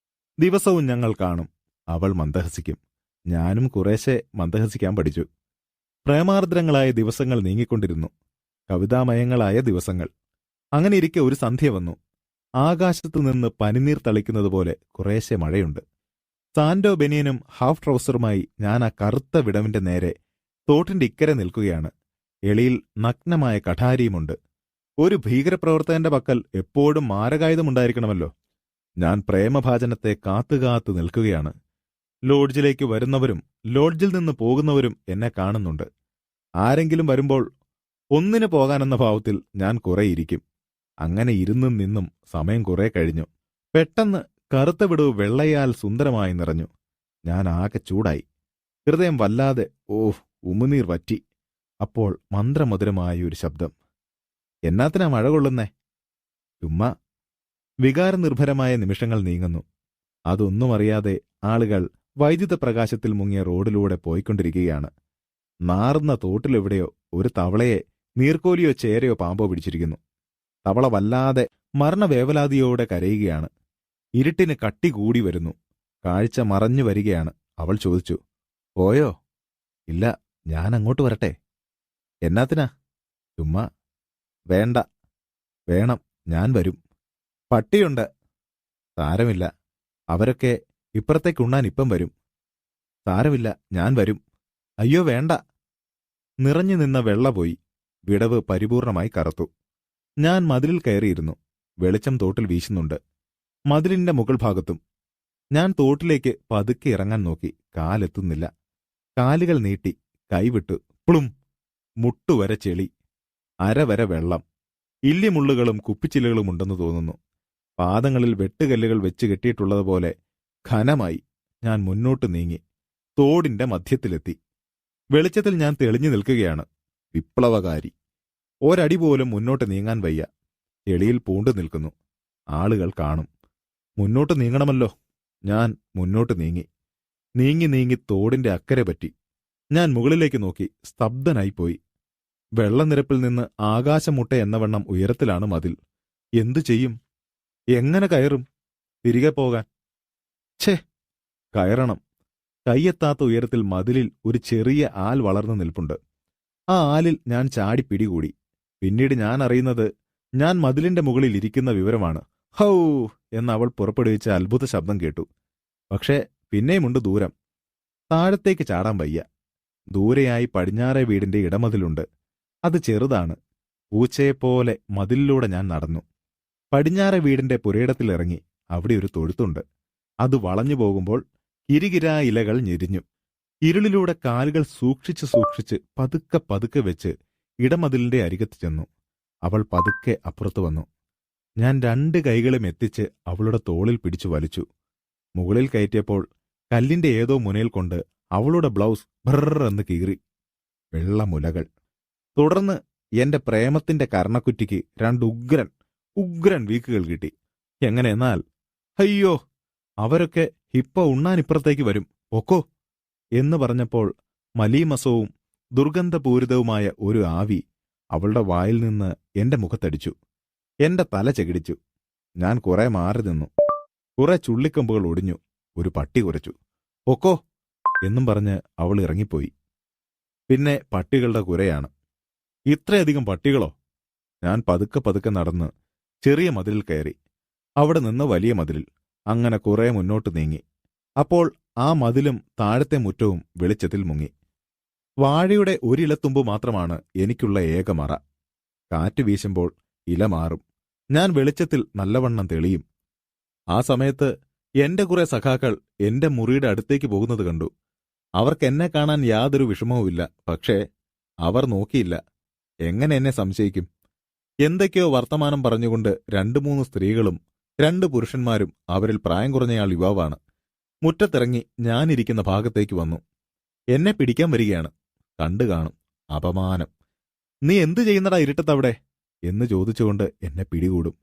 ദിവസവും ഞങ്ങൾ കാണും. അവൾ മന്ദഹസിക്കും. ഞാനും കുറേശ്ശെ മന്ദഹസിക്കാൻ പഠിച്ചു. പ്രേമാർദ്രങ്ങളായ ദിവസങ്ങൾ നീങ്ങിക്കൊണ്ടിരുന്നു. കവിതാമയങ്ങളായ ദിവസങ്ങൾ. അങ്ങനെയിരിക്കെ ഒരു സന്ധ്യ വന്നു. ആകാശത്തുനിന്ന് പനിനീർ തളിക്കുന്നതുപോലെ കുറേശ്ശെ മഴയുണ്ട്. സാൻഡോ ബനിയനും ഹാഫ് ട്രൗസറുമായി ഞാൻ ആ കറുത്ത വിടവിന്റെ നേരെ തോട്ടിന്റെ ഇക്കരെ നിൽക്കുകയാണ്. എളിയിൽ നഗ്നമായ കഠാരിയുമുണ്ട്. ഒരു ഭീകരപ്രവർത്തകന്റെ പക്കൽ എപ്പോഴും മാരകായുധമുണ്ടായിരിക്കണമല്ലോ. ഞാൻ പ്രേമഭാജനത്തെ കാത്തുകാത്തു നിൽക്കുകയാണ്. ലോഡ്ജിലേക്ക് വരുന്നവരും ലോഡ്ജിൽ നിന്ന് പോകുന്നവരും എന്നെ കാണുന്നുണ്ട്. ആരെങ്കിലും വരുമ്പോൾ ഒന്നിനു പോകാനെന്ന ഭാവത്തിൽ ഞാൻ കുറെ ഇരിക്കും. അങ്ങനെ ഇരുന്നും നിന്നും സമയം കുറെ കഴിഞ്ഞു. പെട്ടെന്ന് കറുത്ത വിടവ് വെള്ളയാൽ സുന്ദരമായി നിറഞ്ഞു. ഞാൻ ആകെ ചൂടായി. ഹൃദയം വല്ലാതെ ഉമിനീർ വറ്റി. അപ്പോൾ മന്ത്രമധുരമായ ഒരു ശബ്ദം. എന്നാത്തിനാ മഴ കൊള്ളുന്നേ? ചുമ്മാ. വികാരനിർഭരമായ നിമിഷങ്ങൾ നീങ്ങുന്നു. അതൊന്നും അറിയാതെ ആളുകൾ വൈദ്യുത പ്രകാശത്തിൽ മുങ്ങിയ റോഡിലൂടെ പോയിക്കൊണ്ടിരിക്കുകയാണ്. നാറുന്ന തോട്ടിലെവിടെയോ ഒരു തവളയെ നീർക്കോലിയോ ചേരയോ പാമ്പോ പിടിച്ചിരിക്കുന്നു. തവള വല്ലാതെ മരണവേവലാതിയോടെ കരയുകയാണ്. ഇരുട്ടിന് കട്ടി കൂടി വരുന്നു. കാഴ്ച മറഞ്ഞു വരികയാണ്. അവൾ ചോദിച്ചു, പോയോ? ഇല്ല, ഞാൻ അങ്ങോട്ട് വരട്ടെ. എന്നാത്തിനാ? ചുമ്മാ. വേണ്ട. വേണം, ഞാൻ വരും. പട്ടിയുണ്ട്. സാരമില്ല, അവരൊക്കെ ഇപ്പുറത്തേക്കുണ്ണാൻ ഇപ്പം വരും. സാരമില്ല, ഞാൻ വരും. അയ്യോ വേണ്ട. നിറഞ്ഞു നിന്ന വെള്ള പോയി. വിടവ് പരിപൂർണമായി കറുത്തു. ഞാൻ മതിലിൽ കയറിയിരുന്നു. വെളിച്ചം തോട്ടിൽ വീശുന്നുണ്ട്. മതിലിന്റെ മുകൾ ഭാഗത്തും. ഞാൻ തോട്ടിലേക്ക് പതുക്കെ ഇറങ്ങാൻ നോക്കി. കാലെത്തുന്നില്ല. കാലുകൾ നീട്ടി. കൈവിട്ടു. പ്ലും! മുട്ടുവരെ ചെളി. അരവരെ വെള്ളം. ഇല്ലിമുള്ളുകളും കുപ്പിച്ചില്ലുകളും ഉണ്ടെന്ന് തോന്നുന്നു. പാദങ്ങളിൽ വെട്ടുകല്ലുകൾ വെച്ച് കെട്ടിയിട്ടുള്ളതുപോലെ ഘനമായി. ഞാൻ മുന്നോട്ട് നീങ്ങി. തോടിന്റെ മധ്യത്തിലെത്തി. വെളിച്ചത്തിൽ ഞാൻ തെളിഞ്ഞു നിൽക്കുകയാണ്. വിപ്ലവകാരി. ഒരടി പോലും മുന്നോട്ട് നീങ്ങാൻ വയ്യ. ചെളിയിൽ പൂണ്ടു നിൽക്കുന്നു. ആളുകൾ കാണും. മുന്നോട്ട് നീങ്ങണമല്ലോ. ഞാൻ മുന്നോട്ട് നീങ്ങി. നീങ്ങി നീങ്ങി തോടിന്റെ അക്കരെ പറ്റി. ഞാൻ മുകളിലേക്ക് നോക്കി. സ്തബ്ധനായിപ്പോയി. വെള്ളനിരപ്പിൽ നിന്ന് ആകാശമുട്ട എന്നവണ്ണം ഉയരത്തിലാണ് മതിൽ. എന്തു ചെയ്യും? എങ്ങനെ കയറും? തിരികെ പോകാൻ? ഛേ, കയറണം. കൈയെത്താത്ത ഉയരത്തിൽ മതിലിൽ ഒരു ചെറിയ ആൽ വളർന്നു നിൽപ്പുണ്ട്. ആ ആലിൽ ഞാൻ ചാടി പിടികൂടി. പിന്നീട് ഞാൻ അറിയുന്നത് ഞാൻ മതിലിന്റെ മുകളിൽ ഇരിക്കുന്ന വിവരമാണ്. ഹൗ എന്നവൾ പുറപ്പെടുവിച്ച അത്ഭുത ശബ്ദം കേട്ടു. പക്ഷേ പിന്നെയുമുണ്ട് ദൂരം. താഴത്തേക്ക് ചാടാൻ വയ്യ. ദൂരെയായി പടിഞ്ഞാറേ വീടിന്റെ ഇടമതിലുണ്ട്. അത് ചെറുതാണ്. പൂച്ചയെപ്പോലെ മതിലിലൂടെ ഞാൻ നടന്നു. പടിഞ്ഞാറെ വീടിന്റെ പുരയിടത്തിലിറങ്ങി. അവിടെ ഒരു തൊഴുത്തുണ്ട്. അത് വളഞ്ഞു പോകുമ്പോൾ കിരികിരാ ഇലകൾ ഞെരിഞ്ഞു. ഇരുളിലൂടെ കാലുകൾ സൂക്ഷിച്ച് പതുക്കെ പതുക്കെ വെച്ച് ഇടമതിലിന്റെ അരികത്ത് ചെന്നു. അവൾ പതുക്കെ അപ്പുറത്ത് വന്നു. ഞാൻ 2 കൈകളും എത്തിച്ച് അവളുടെ തോളിൽ പിടിച്ചു വലിച്ചു. മുകളിൽ കയറ്റിയപ്പോൾ കല്ലിന്റെ ഏതോ മുനയിൽ കൊണ്ട് അവളുടെ ബ്ലൗസ് ഭ്രന്ന് കീറി. വെള്ളമുലകൾ. തുടർന്ന് എന്റെ പ്രേമത്തിന്റെ കർണക്കുറ്റിക്ക് 2 ഉഗ്രൻ വീക്കുകൾ കിട്ടി. എങ്ങനെയെന്നാൽ, അയ്യോ, അവരൊക്കെ ഇപ്പൊ ഉണ്ണാനിപ്പുറത്തേക്ക് വരും, ഒക്കോ എന്ന് പറഞ്ഞപ്പോൾ മലീമസവും ദുർഗന്ധപൂരിതവുമായ ഒരു ആവി അവളുടെ വായിൽ നിന്ന് എന്റെ മുഖത്തടിച്ചു. എന്റെ തല ചെകിടിച്ചു. ഞാൻ കുറെ മാറി നിന്നു. കുറെ ചുള്ളിക്കമ്പുകൾ ഒടിഞ്ഞു. ഒരു പട്ടി കുരച്ചു. ഒക്കോ എന്നും പറഞ്ഞ് അവൾ ഇറങ്ങിപ്പോയി. പിന്നെ പട്ടികളുടെ കുരയാണ്. ഇത്രയധികം പട്ടികളോ? ഞാൻ പതുക്കെ പതുക്കെ നടന്ന് ചെറിയ മതിലിൽ കയറി. അവിടെ നിന്ന് വലിയ മതിലിൽ. അങ്ങനെ കുറെ മുന്നോട്ട് നീങ്ങി. അപ്പോൾ ആ മതിലും താഴത്തെ മുറ്റവും വെളിച്ചത്തിൽ മുങ്ങി. വാഴയുടെ ഒരിലത്തുമ്പ് മാത്രമാണ് എനിക്കുള്ള ഏകമറ. കാറ്റ് വീശുമ്പോൾ ഇല മാറും. ഞാൻ വെളിച്ചത്തിൽ നല്ലവണ്ണം തെളിയും. ആ സമയത്ത് എന്റെ കുറെ സഖാക്കൾ എന്റെ മുറിയുടെ അടുത്തേക്ക് പോകുന്നത് കണ്ടു. അവർക്കെന്നെ കാണാൻ യാതൊരു വിഷമവുമില്ല. പക്ഷേ അവർ നോക്കിയില്ല. എങ്ങനെ എന്നെ സംശയിക്കും? എന്തൊക്കെയോ വർത്തമാനം പറഞ്ഞുകൊണ്ട് 2-3 സ്ത്രീകളും 2 പുരുഷന്മാരും, അവരിൽ പ്രായം കുറഞ്ഞയാൾ യുവാവാണ്, മുറ്റത്തിറങ്ങി ഞാനിരിക്കുന്ന ഭാഗത്തേക്ക് വന്നു. എന്നെ പിടിക്കാൻ വരികയാണ്. കണ്ടു കാണും. അപമാനം. നീ എന്തു ചെയ്യുന്നടാ ഇരുട്ടത്തവിടെ എന്ന് ചോദിച്ചുകൊണ്ട് എന്നെ പിടികൂടും.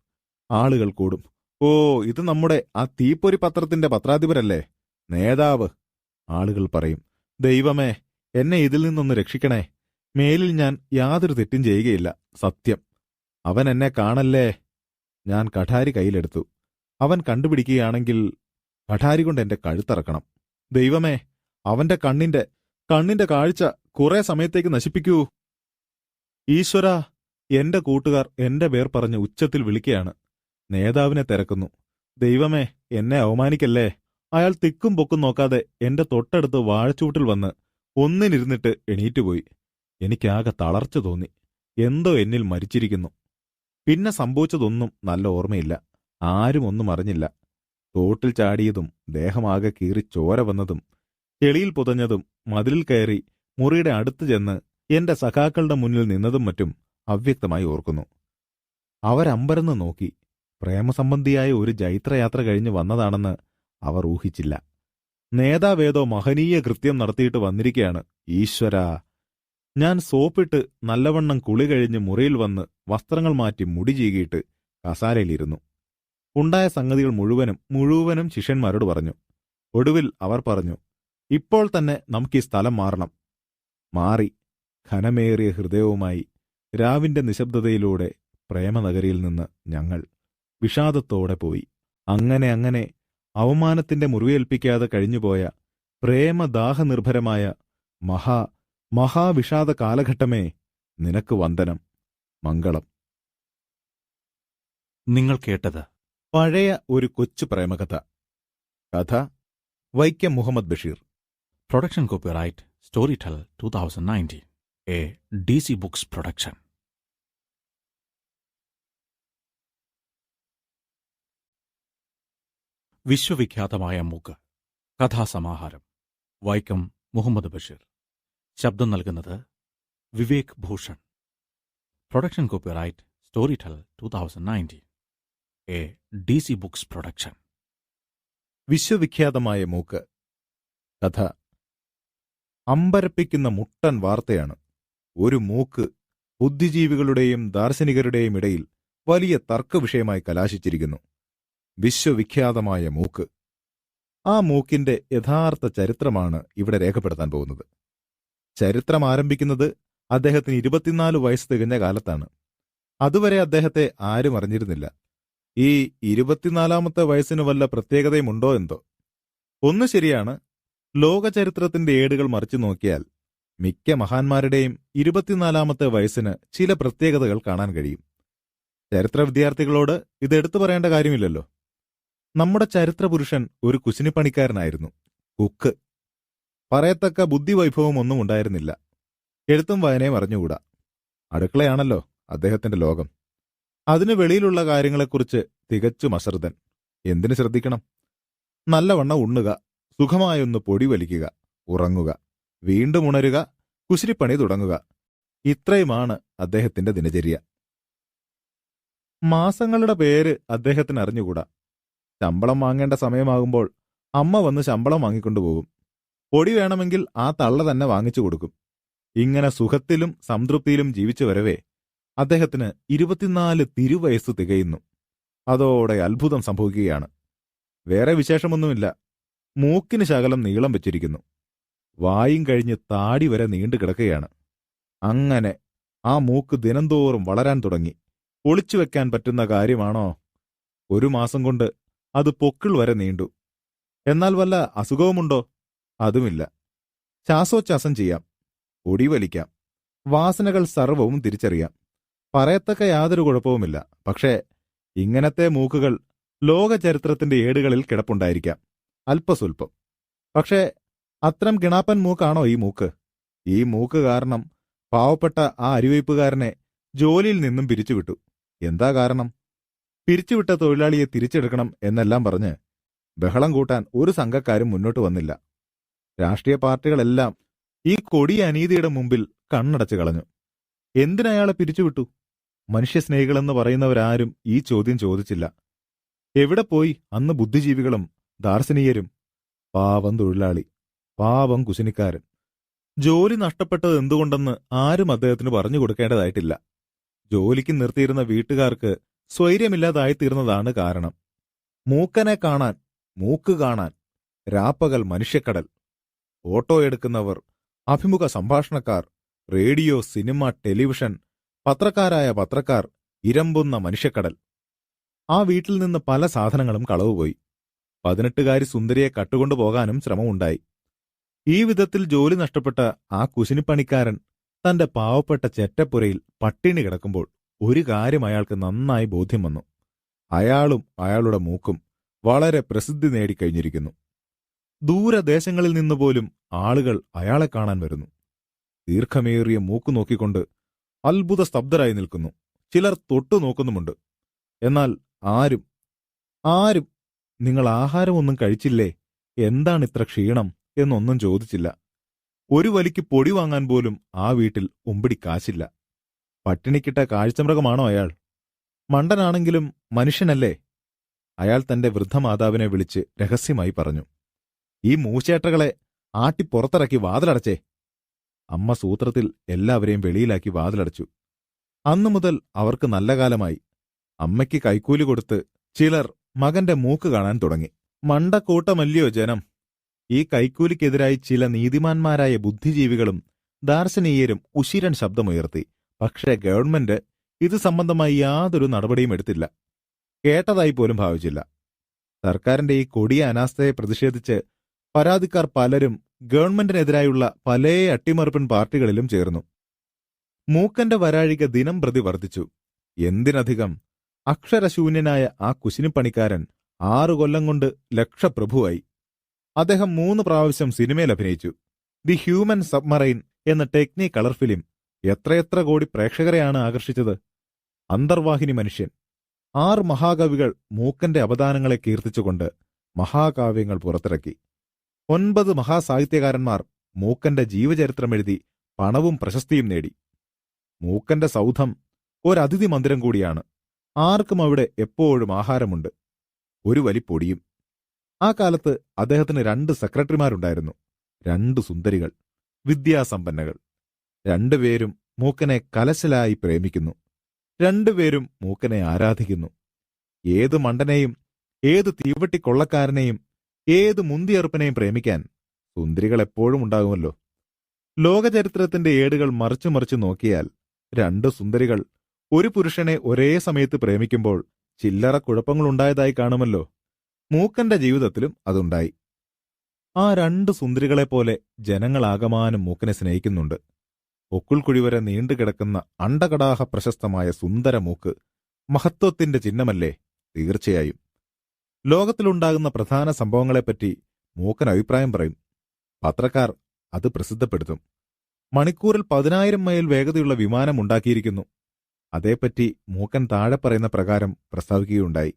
ആളുകൾ കൂടും. ഓ, ഇത് നമ്മുടെ ആ തീപ്പൊരി പത്രത്തിന്റെ പത്രാധിപരല്ലേ, നേതാവ്. ആളുകൾ പറയും, ദൈവമേ, എന്നെ ഇതിൽ നിന്നൊന്ന് രക്ഷിക്കണേ. മേലിൽ ഞാൻ യാതൊരു തെറ്റും ചെയ്യുകയില്ല, സത്യം. അവൻ എന്നെ കാണല്ലേ. ഞാൻ കഠാരി കയ്യിലെടുത്തു. അവൻ കണ്ടുപിടിക്കുകയാണെങ്കിൽ കഠാരി കൊണ്ട് എന്റെ കഴുത്തറക്കണം. ദൈവമേ, അവന്റെ കണ്ണിന്റെ കാഴ്ച കുറെ സമയത്തേക്ക് നശിപ്പിക്കൂ. ഈശ്വരാ, എന്റെ കൂട്ടുകാർ എന്റെ പേർ പറഞ്ഞ് ഉച്ചത്തിൽ വിളിക്കുകയാണ്. നേതാവിനെ തിരക്കുന്നു. ദൈവമേ, എന്നെ അവമാനിക്കല്ലേ. അയാൾ തിക്കും പൊക്കും നോക്കാതെ എന്റെ തൊട്ടടുത്ത് വാഴച്ചൂട്ടിൽ വന്ന് ഒന്നിനിരുന്നിട്ട് എണീറ്റുപോയി. എനിക്കാകെ തളർച്ച തോന്നി. എന്തോ എന്നിൽ മരിച്ചിരിക്കുന്നു. പിന്നെ സംഭവിച്ചതൊന്നും നല്ല ഓർമ്മയില്ല. ആരും ഒന്നും അറിഞ്ഞില്ല. തോട്ടിൽ ചാടിയതും ദേഹമാകെ കീറി ചോര വന്നതും ചെളിയിൽ പുതഞ്ഞതും മതിലിൽ കയറി മുറിയുടെ അടുത്ത് ചെന്ന് എന്റെ സഖാക്കളുടെ മുന്നിൽ നിന്നതും മറ്റും അവ്യക്തമായി ഓർക്കുന്നു. അവരമ്പരന്ന് നോക്കി. പ്രേമസംബന്ധിയായ ഒരു ജൈത്രയാത്ര കഴിഞ്ഞ് വന്നതാണെന്ന് അവർ ഊഹിച്ചില്ല. നേതാവേതോ മഹനീയ കൃത്യം നടത്തിയിട്ട് വന്നിരിക്കുകയാണ്. ഈശ്വരാ. ഞാൻ സോപ്പിട്ട് നല്ലവണ്ണം കുളി കഴിഞ്ഞ് മുറിയിൽ വന്ന് വസ്ത്രങ്ങൾ മാറ്റി മുടി ചീകിയിട്ട് കസാരയിലിരുന്നു. ഉണ്ടായ സംഗതികൾ മുഴുവനും ശിഷ്യന്മാരോട് പറഞ്ഞു. ഒടുവിൽ അവർ പറഞ്ഞു, ഇപ്പോൾ തന്നെ നമുക്ക് ഈ സ്ഥലം മാറണം. മാറി. ഘനമേറിയ ഹൃദയവുമായി രാവിന്റെ നിശബ്ദതയിലൂടെ പ്രേമനഗരിയിൽ നിന്ന് ഞങ്ങൾ വിഷാദത്തോടെ പോയി. അങ്ങനെ അവമാനത്തിന്റെ മുറിവേൽപ്പിക്കാതെ കഴിഞ്ഞുപോയ പ്രേമദാഹനിർഭരമായ മഹാവിഷാദ കാലഘട്ടമേ, നിനക്ക് വന്ദനം. മംഗളം. നിങ്ങൾ കേട്ടത് പഴയ ഒരു കൊച്ചു പ്രേമകഥ. കഥ Vaikom Muhammad Basheer. Production copyright Storytel 2019, a DC Books production. വിശ്വവിഖ്യാതമായ മൂക്ക്. കഥാസമാഹാരം. വൈക്കം മുഹമ്മദ് ബഷീർ. ശബ്ദം നൽകുന്നത് Vivek Bhushan. Production copyright Storytel 2019, a DC Books production. വിശ്വവിഖ്യാതമായ മൂക്ക്. കഥ അമ്പരപ്പിക്കുന്ന മുട്ടൻ വാർത്തയാണ്. ഒരു മൂക്ക് ബുദ്ധിജീവികളുടെയും ദാർശനികരുടെയും ഇടയിൽ വലിയ തർക്കവിഷയമായി കലാശിച്ചിരിക്കുന്നു. വിശ്വവിഖ്യാതമായ മൂക്ക്. ആ മൂക്കിന്റെ യഥാർത്ഥ ചരിത്രമാണ് ഇവിടെ രേഖപ്പെടുത്താൻ പോകുന്നത്. ചരിത്രം ആരംഭിക്കുന്നത് അദ്ദേഹത്തിന് 24 വയസ്സ് തികഞ്ഞ കാലത്താണ്. അതുവരെ അദ്ദേഹത്തെ ആരും അറിഞ്ഞിരുന്നില്ല. ഈ 24-ാമത്തെ വയസ്സിന് വല്ല പ്രത്യേകതയുമുണ്ടോ എന്തോ. ഒന്ന് ശരിയാണ്, ലോകചരിത്രത്തിന്റെ ഏടുകൾ മറിച്ചു നോക്കിയാൽ മിക്ക മഹാന്മാരുടെയും 24-ാമത്തെ വയസ്സിന് ചില പ്രത്യേകതകൾ കാണാൻ കഴിയും. ചരിത്ര വിദ്യാർത്ഥികളോട് ഇതെടുത്തു പറയേണ്ട കാര്യമില്ലല്ലോ. നമ്മുടെ ചരിത്രപുരുഷൻ ഒരു കുശിനിപ്പണിക്കാരനായിരുന്നു, കുക്ക്. പറയത്തക്ക ബുദ്ധിവൈഭവം ഒന്നും ഉണ്ടായിരുന്നില്ല. എഴുത്തും വായനയും അറിഞ്ഞുകൂടാ. അടുക്കളയാണല്ലോ അദ്ദേഹത്തിന്റെ ലോകം. അതിന് വെളിയിലുള്ള കാര്യങ്ങളെക്കുറിച്ച് തികച്ചും അശ്രദ്ധൻ. എന്തിനു ശ്രദ്ധിക്കണം? നല്ലവണ്ണം ഉണ്ണുക, സുഖമായൊന്ന് പൊടി വലിക്കുക, ഉറങ്ങുക, വീണ്ടും ഉണരുക, കുശിരിപ്പണി തുടങ്ങുക. ഇത്രയുമാണ് അദ്ദേഹത്തിന്റെ ദിനചര്യ. മാസങ്ങളുടെ പേര് അദ്ദേഹത്തിന് അറിഞ്ഞുകൂടാ. ശമ്പളം വാങ്ങേണ്ട സമയമാകുമ്പോൾ അമ്മ വന്ന് ശമ്പളം വാങ്ങിക്കൊണ്ടുപോകും. പൊടി വേണമെങ്കിൽ ആ തള്ള തന്നെ വാങ്ങിച്ചു കൊടുക്കും. ഇങ്ങനെ സുഖത്തിലും സംതൃപ്തിയിലും ജീവിച്ചു വരവേ അദ്ദേഹത്തിന് 24 തിരുവയസ്സ് തികയുന്നു. അതോടെ അത്ഭുതം സംഭവിക്കുകയാണ്. വേറെ വിശേഷമൊന്നുമില്ല. മൂക്കിന് ശകലം നീളം വെച്ചിരിക്കുന്നു. വായും കഴിഞ്ഞ് താടി വരെ നീണ്ടു കിടക്കുകയാണ്. അങ്ങനെ ആ മൂക്ക് ദിനംതോറും വളരാൻ തുടങ്ങി. ഒളിച്ചുവെക്കാൻ പറ്റുന്ന കാര്യമാണോ? 1 മാസം കൊണ്ട് അത് പൊക്കിൾ വരെ നീണ്ടു. എന്നാൽ വല്ല അസുഖവുമുണ്ടോ? അതുമില്ല. ശ്വാസോച്ഛ്വാസം ചെയ്യാം, പൊടി വലിക്കാം, വാസനകൾ സർവവും തിരിച്ചറിയാം. പറയത്തക്ക യാതൊരു കുഴപ്പവുമില്ല. പക്ഷേ ഇങ്ങനത്തെ മൂക്കുകൾ ലോകചരിത്രത്തിന്റെ ഏടുകളിൽ കിടപ്പുണ്ടായിരിക്കാം, അല്പസ്വല്പം. പക്ഷേ അത്തരം കിണാപ്പൻ മൂക്കാണോ ഈ മൂക്ക്? ഈ മൂക്ക് കാരണം പാവപ്പെട്ട ആ അരിവയ്പ്പുകാരനെ ജോലിയിൽ നിന്നും പിരിച്ചുവിട്ടു. എന്താ കാരണം? പിരിച്ചുവിട്ട തൊഴിലാളിയെ തിരിച്ചെടുക്കണം എന്നെല്ലാം പറഞ്ഞ് ബഹളം കൂട്ടാൻ ഒരു സംഘക്കാരും മുന്നോട്ട് വന്നില്ല. രാഷ്ട്രീയ പാർട്ടികളെല്ലാം ഈ കൊടിയ അനീതിയുടെ മുമ്പിൽ കണ്ണടച്ചു കളഞ്ഞു. എന്തിനയാളെ പിരിച്ചുവിട്ടു? മനുഷ്യസ്നേഹികളെന്ന് പറയുന്നവരാരും ഈ ചോദ്യം ചോദിച്ചില്ല. എവിടെ പോയി അന്ന് ബുദ്ധിജീവികളും ദാർശനികരും? പാവം തൊഴിലാളി, പാവം കുശിനിക്കാരൻ. ജോലി നഷ്ടപ്പെട്ടത് എന്തുകൊണ്ടെന്ന് ആരും അദ്ദേഹത്തിന് പറഞ്ഞു കൊടുക്കേണ്ടതായിട്ടില്ല. ജോലിക്ക് നിർത്തിയിരുന്ന വീട്ടുകാർക്ക് സ്വൈര്യമില്ലാതായിത്തീർന്നതാണ് കാരണം. മൂക്കനെ കാണാൻ, മൂക്ക് കാണാൻ രാപ്പകൽ മനുഷ്യക്കടൽ. ഓട്ടോ എടുക്കുന്നവർ, അഭിമുഖ സംഭാഷണക്കാർ, റേഡിയോ, സിനിമ, ടെലിവിഷൻ, പത്രക്കാരായ പത്രക്കാർ, ഇരമ്പുന്ന മനുഷ്യക്കടൽ. ആ വീട്ടിൽ നിന്ന് പല സാധനങ്ങളും കളവുപോയി. 18കാരി സുന്ദരിയെ കട്ടുകൊണ്ടുപോകാനും ശ്രമമുണ്ടായി. ഈ വിധത്തിൽ ജോലി നഷ്ടപ്പെട്ട ആ കുശിനിപ്പണിക്കാരൻ തന്റെ പാവപ്പെട്ട ചെറ്റപ്പുരയിൽ പട്ടിണി കിടക്കുമ്പോൾ ഒരു കാര്യം അയാൾക്ക് നന്നായി ബോധ്യം വന്നു. അയാളും അയാളുടെ മൂക്കും വളരെ പ്രസിദ്ധി നേടിക്കഴിഞ്ഞിരിക്കുന്നു. ദൂരദേശങ്ങളിൽ നിന്നുപോലും ആളുകൾ അയാളെ കാണാൻ വരുന്നു. ദീർഘമേറിയ മൂക്ക് നോക്കിക്കൊണ്ട് അത്ഭുത സ്തബ്ധരായി നിൽക്കുന്നു. ചിലർ തൊട്ടു നോക്കുന്നുമുണ്ട്. എന്നാൽ ആരും നിങ്ങൾ ആഹാരമൊന്നും കഴിച്ചില്ലേ, എന്താണിത്ര ക്ഷീണം എന്നൊന്നും ചോദിച്ചില്ല. ഒരു വലിക്ക് പൊടി വാങ്ങാൻ പോലും ആ വീട്ടിൽ ഉമ്പിടി കാശില്ല. പട്ടിണിക്കിട്ട കാഴ്ചമൃഗമാണോ അയാൾ? മണ്ടനാണെങ്കിലും മനുഷ്യനല്ലേ? അയാൾ തന്റെ വൃദ്ധമാതാവിനെ വിളിച്ച് രഹസ്യമായി പറഞ്ഞു, ഈ മൂച്ചേട്ടകളെ ആട്ടിപ്പുറത്തിറക്കി വാതിലടച്ചേ. അമ്മ സൂത്രത്തിൽ എല്ലാവരെയും വെളിയിലാക്കി വാതിലടച്ചു. അന്നു മുതൽ അവർക്ക് നല്ല കാലമായി. അമ്മയ്ക്ക് കൈക്കൂലി കൊടുത്ത് ചിലർ മകന്റെ മൂക്ക് കാണാൻ തുടങ്ങി. മണ്ടക്കൂട്ടമല്ലയോ ജനം. ഈ കൈക്കൂലിക്കെതിരായി ചില നീതിമാന്മാരായ ബുദ്ധിജീവികളും ദാർശനികരും ഉശിരൻ ശബ്ദമുയർത്തി. പക്ഷേ ഗവൺമെന്റ് ഇത് സംബന്ധമായി യാതൊരു നടപടിയും എടുത്തില്ല. കേട്ടതായി പോലും ഭാവിച്ചില്ല. സർക്കാരിന്റെ ഈ കൊടിയ അനാസ്ഥയെ പ്രതിഷേധിച്ച് പരാതിക്കാർ പലരും ഗവൺമെന്റിനെതിരായുള്ള പല അട്ടിമറിപ്പൻ പാർട്ടികളിലും ചേർന്നു. മൂക്കന്റെ വരാഴിക ദിനം പ്രതി വർദ്ധിച്ചു. എന്തിനധികം, അക്ഷരശൂന്യനായ ആ കുശിനിപ്പണിക്കാരൻ 6 കൊല്ലം കൊണ്ട് ലക്ഷപ്രഭുവായി. അദ്ദേഹം 3 പ്രാവശ്യം സിനിമയിൽ അഭിനയിച്ചു. ദി ഹ്യൂമൻ സബ്മറൈൻ എന്ന ടെക്നി കളർ ഫിലിം എത്രയെത്ര കോടി പ്രേക്ഷകരെയാണ് ആകർഷിച്ചത്. അന്തർവാഹിനി മനുഷ്യൻ. 6 മഹാകവികൾ മൂക്കന്റെ അവദാനങ്ങളെ കീർത്തിച്ചുകൊണ്ട് മഹാകാവ്യങ്ങൾ പുറത്തിറക്കി. 9 മഹാസാഹിത്യകാരന്മാർ മൂക്കന്റെ ജീവചരിത്രമെഴുതി പണവും പ്രശസ്തിയും നേടി. മൂക്കന്റെ സൗധം ഒരതിഥി മന്ദിരം കൂടിയാണ്. ആർക്കും അവിടെ എപ്പോഴും ആഹാരമുണ്ട്, ഒരു വലി പൊടിയും. ആ കാലത്ത് അദ്ദേഹത്തിന് 2 സെക്രട്ടറിമാരുണ്ടായിരുന്നു. 2 സുന്ദരികൾ, വിദ്യാസമ്പന്നകൾ. 2 പേരും മൂക്കനെ കലശലായി പ്രേമിക്കുന്നു. 2 പേരും മൂക്കനെ ആരാധിക്കുന്നു. ഏത് മണ്ടനെയും, ഏത് തീവട്ടിക്കൊള്ളക്കാരനെയും, ഏത് മുന്തിയറുപ്പനെയും പ്രേമിക്കാൻ സുന്ദരികൾ എപ്പോഴും ഉണ്ടാകുമല്ലോ. ലോകചരിത്രത്തിന്റെ ഏടുകൾ മറിച്ചു മറിച്ചു നോക്കിയാൽ 2 സുന്ദരികൾ ഒരു പുരുഷനെ ഒരേ സമയത്ത് പ്രേമിക്കുമ്പോൾ ചില്ലറ കുഴപ്പങ്ങളുണ്ടായതായി കാണുമല്ലോ. മൂക്കന്റെ ജീവിതത്തിലും അതുണ്ടായി. ആ 2 സുന്ദരികളെപ്പോലെ ജനങ്ങളാകമാനം മൂക്കനെ സ്നേഹിക്കുന്നുണ്ട്. പൊക്കിൾക്കുഴി വരെ നീണ്ടുകിടക്കുന്ന അണ്ടകടാഹ പ്രശസ്തമായ സുന്ദര മൂക്ക് മഹത്വത്തിന്റെ ചിഹ്നമല്ലേ? തീർച്ചയായും. ലോകത്തിലുണ്ടാകുന്ന പ്രധാന സംഭവങ്ങളെപ്പറ്റി മൂക്കൻ അഭിപ്രായം പറയും. പത്രക്കാർ അത് പ്രസിദ്ധപ്പെടുത്തും. മണിക്കൂറിൽ 10,000 മൈൽ വേഗതയുള്ള വിമാനം ഉണ്ടാക്കിയിരിക്കുന്നു. അതേപ്പറ്റി മൂക്കൻ താഴെ പറയുന്ന പ്രകാരം പ്രസ്താവിക്കുകയുണ്ടായി.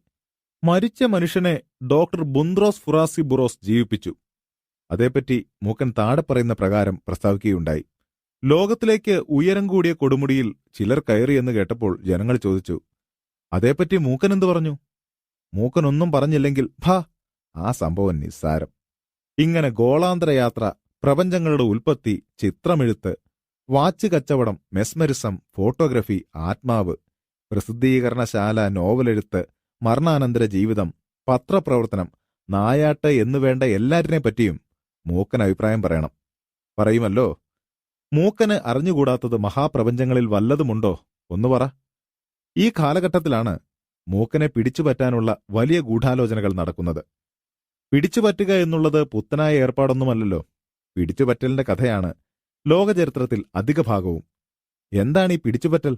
മരിച്ച മനുഷ്യനെ ഡോക്ടർ ബുന്ദ്രോസ് ഫുറാസിബുറോസ് ജീവിപ്പിച്ചു. അതേപ്പറ്റി മൂക്കൻ താഴെ പറയുന്ന പ്രകാരം പ്രസ്താവിക്കുകയുണ്ടായി. ലോകത്തിലേക്ക് ഉയരം കൂടിയ കൊടുമുടിയിൽ ചിലർ കയറിയെന്ന് കേട്ടപ്പോൾ ജനങ്ങൾ ചോദിച്ചു, അതേപ്പറ്റി മൂക്കൻ എന്തു പറഞ്ഞു? മൂക്കനൊന്നും പറഞ്ഞില്ലെങ്കിൽ ആ സംഭവം നിസ്സാരം. ഇങ്ങനെ ഗോളാന്തര യാത്ര, പ്രപഞ്ചങ്ങളുടെ ഉൽപ്പത്തി, ചിത്രമെഴുത്ത്, വാച്ച് കച്ചവടം, മെസ്മരിസം, ഫോട്ടോഗ്രഫി, ആത്മാവ്, പ്രസിദ്ധീകരണശാല, നോവലെഴുത്ത്, മരണാനന്തര ജീവിതം, പത്രപ്രവർത്തനം, നായാട്ട് എന്നുവേണ്ട എല്ലാറ്റിനെ പറ്റിയും മൂക്കൻ അഭിപ്രായം പറയണം. പറയുമല്ലോ. മൂക്കന് അറിഞ്ഞുകൂടാത്തത് മഹാപ്രപഞ്ചങ്ങളിൽ വല്ലതുമുണ്ടോ? ഒന്നു പറ. ഈ കാലഘട്ടത്തിലാണ് മൂക്കനെ പിടിച്ചുപറ്റാനുള്ള വലിയ ഗൂഢാലോചനകൾ നടക്കുന്നത്. പിടിച്ചുപറ്റുക എന്നുള്ളത് പുത്തനായ ഏർപ്പാടൊന്നുമല്ലല്ലോ. പിടിച്ചുപറ്റലിന്റെ കഥയാണ് ലോകചരിത്രത്തിൽ അധിക ഭാഗവും. എന്താണ് ഈ പിടിച്ചുപറ്റൽ?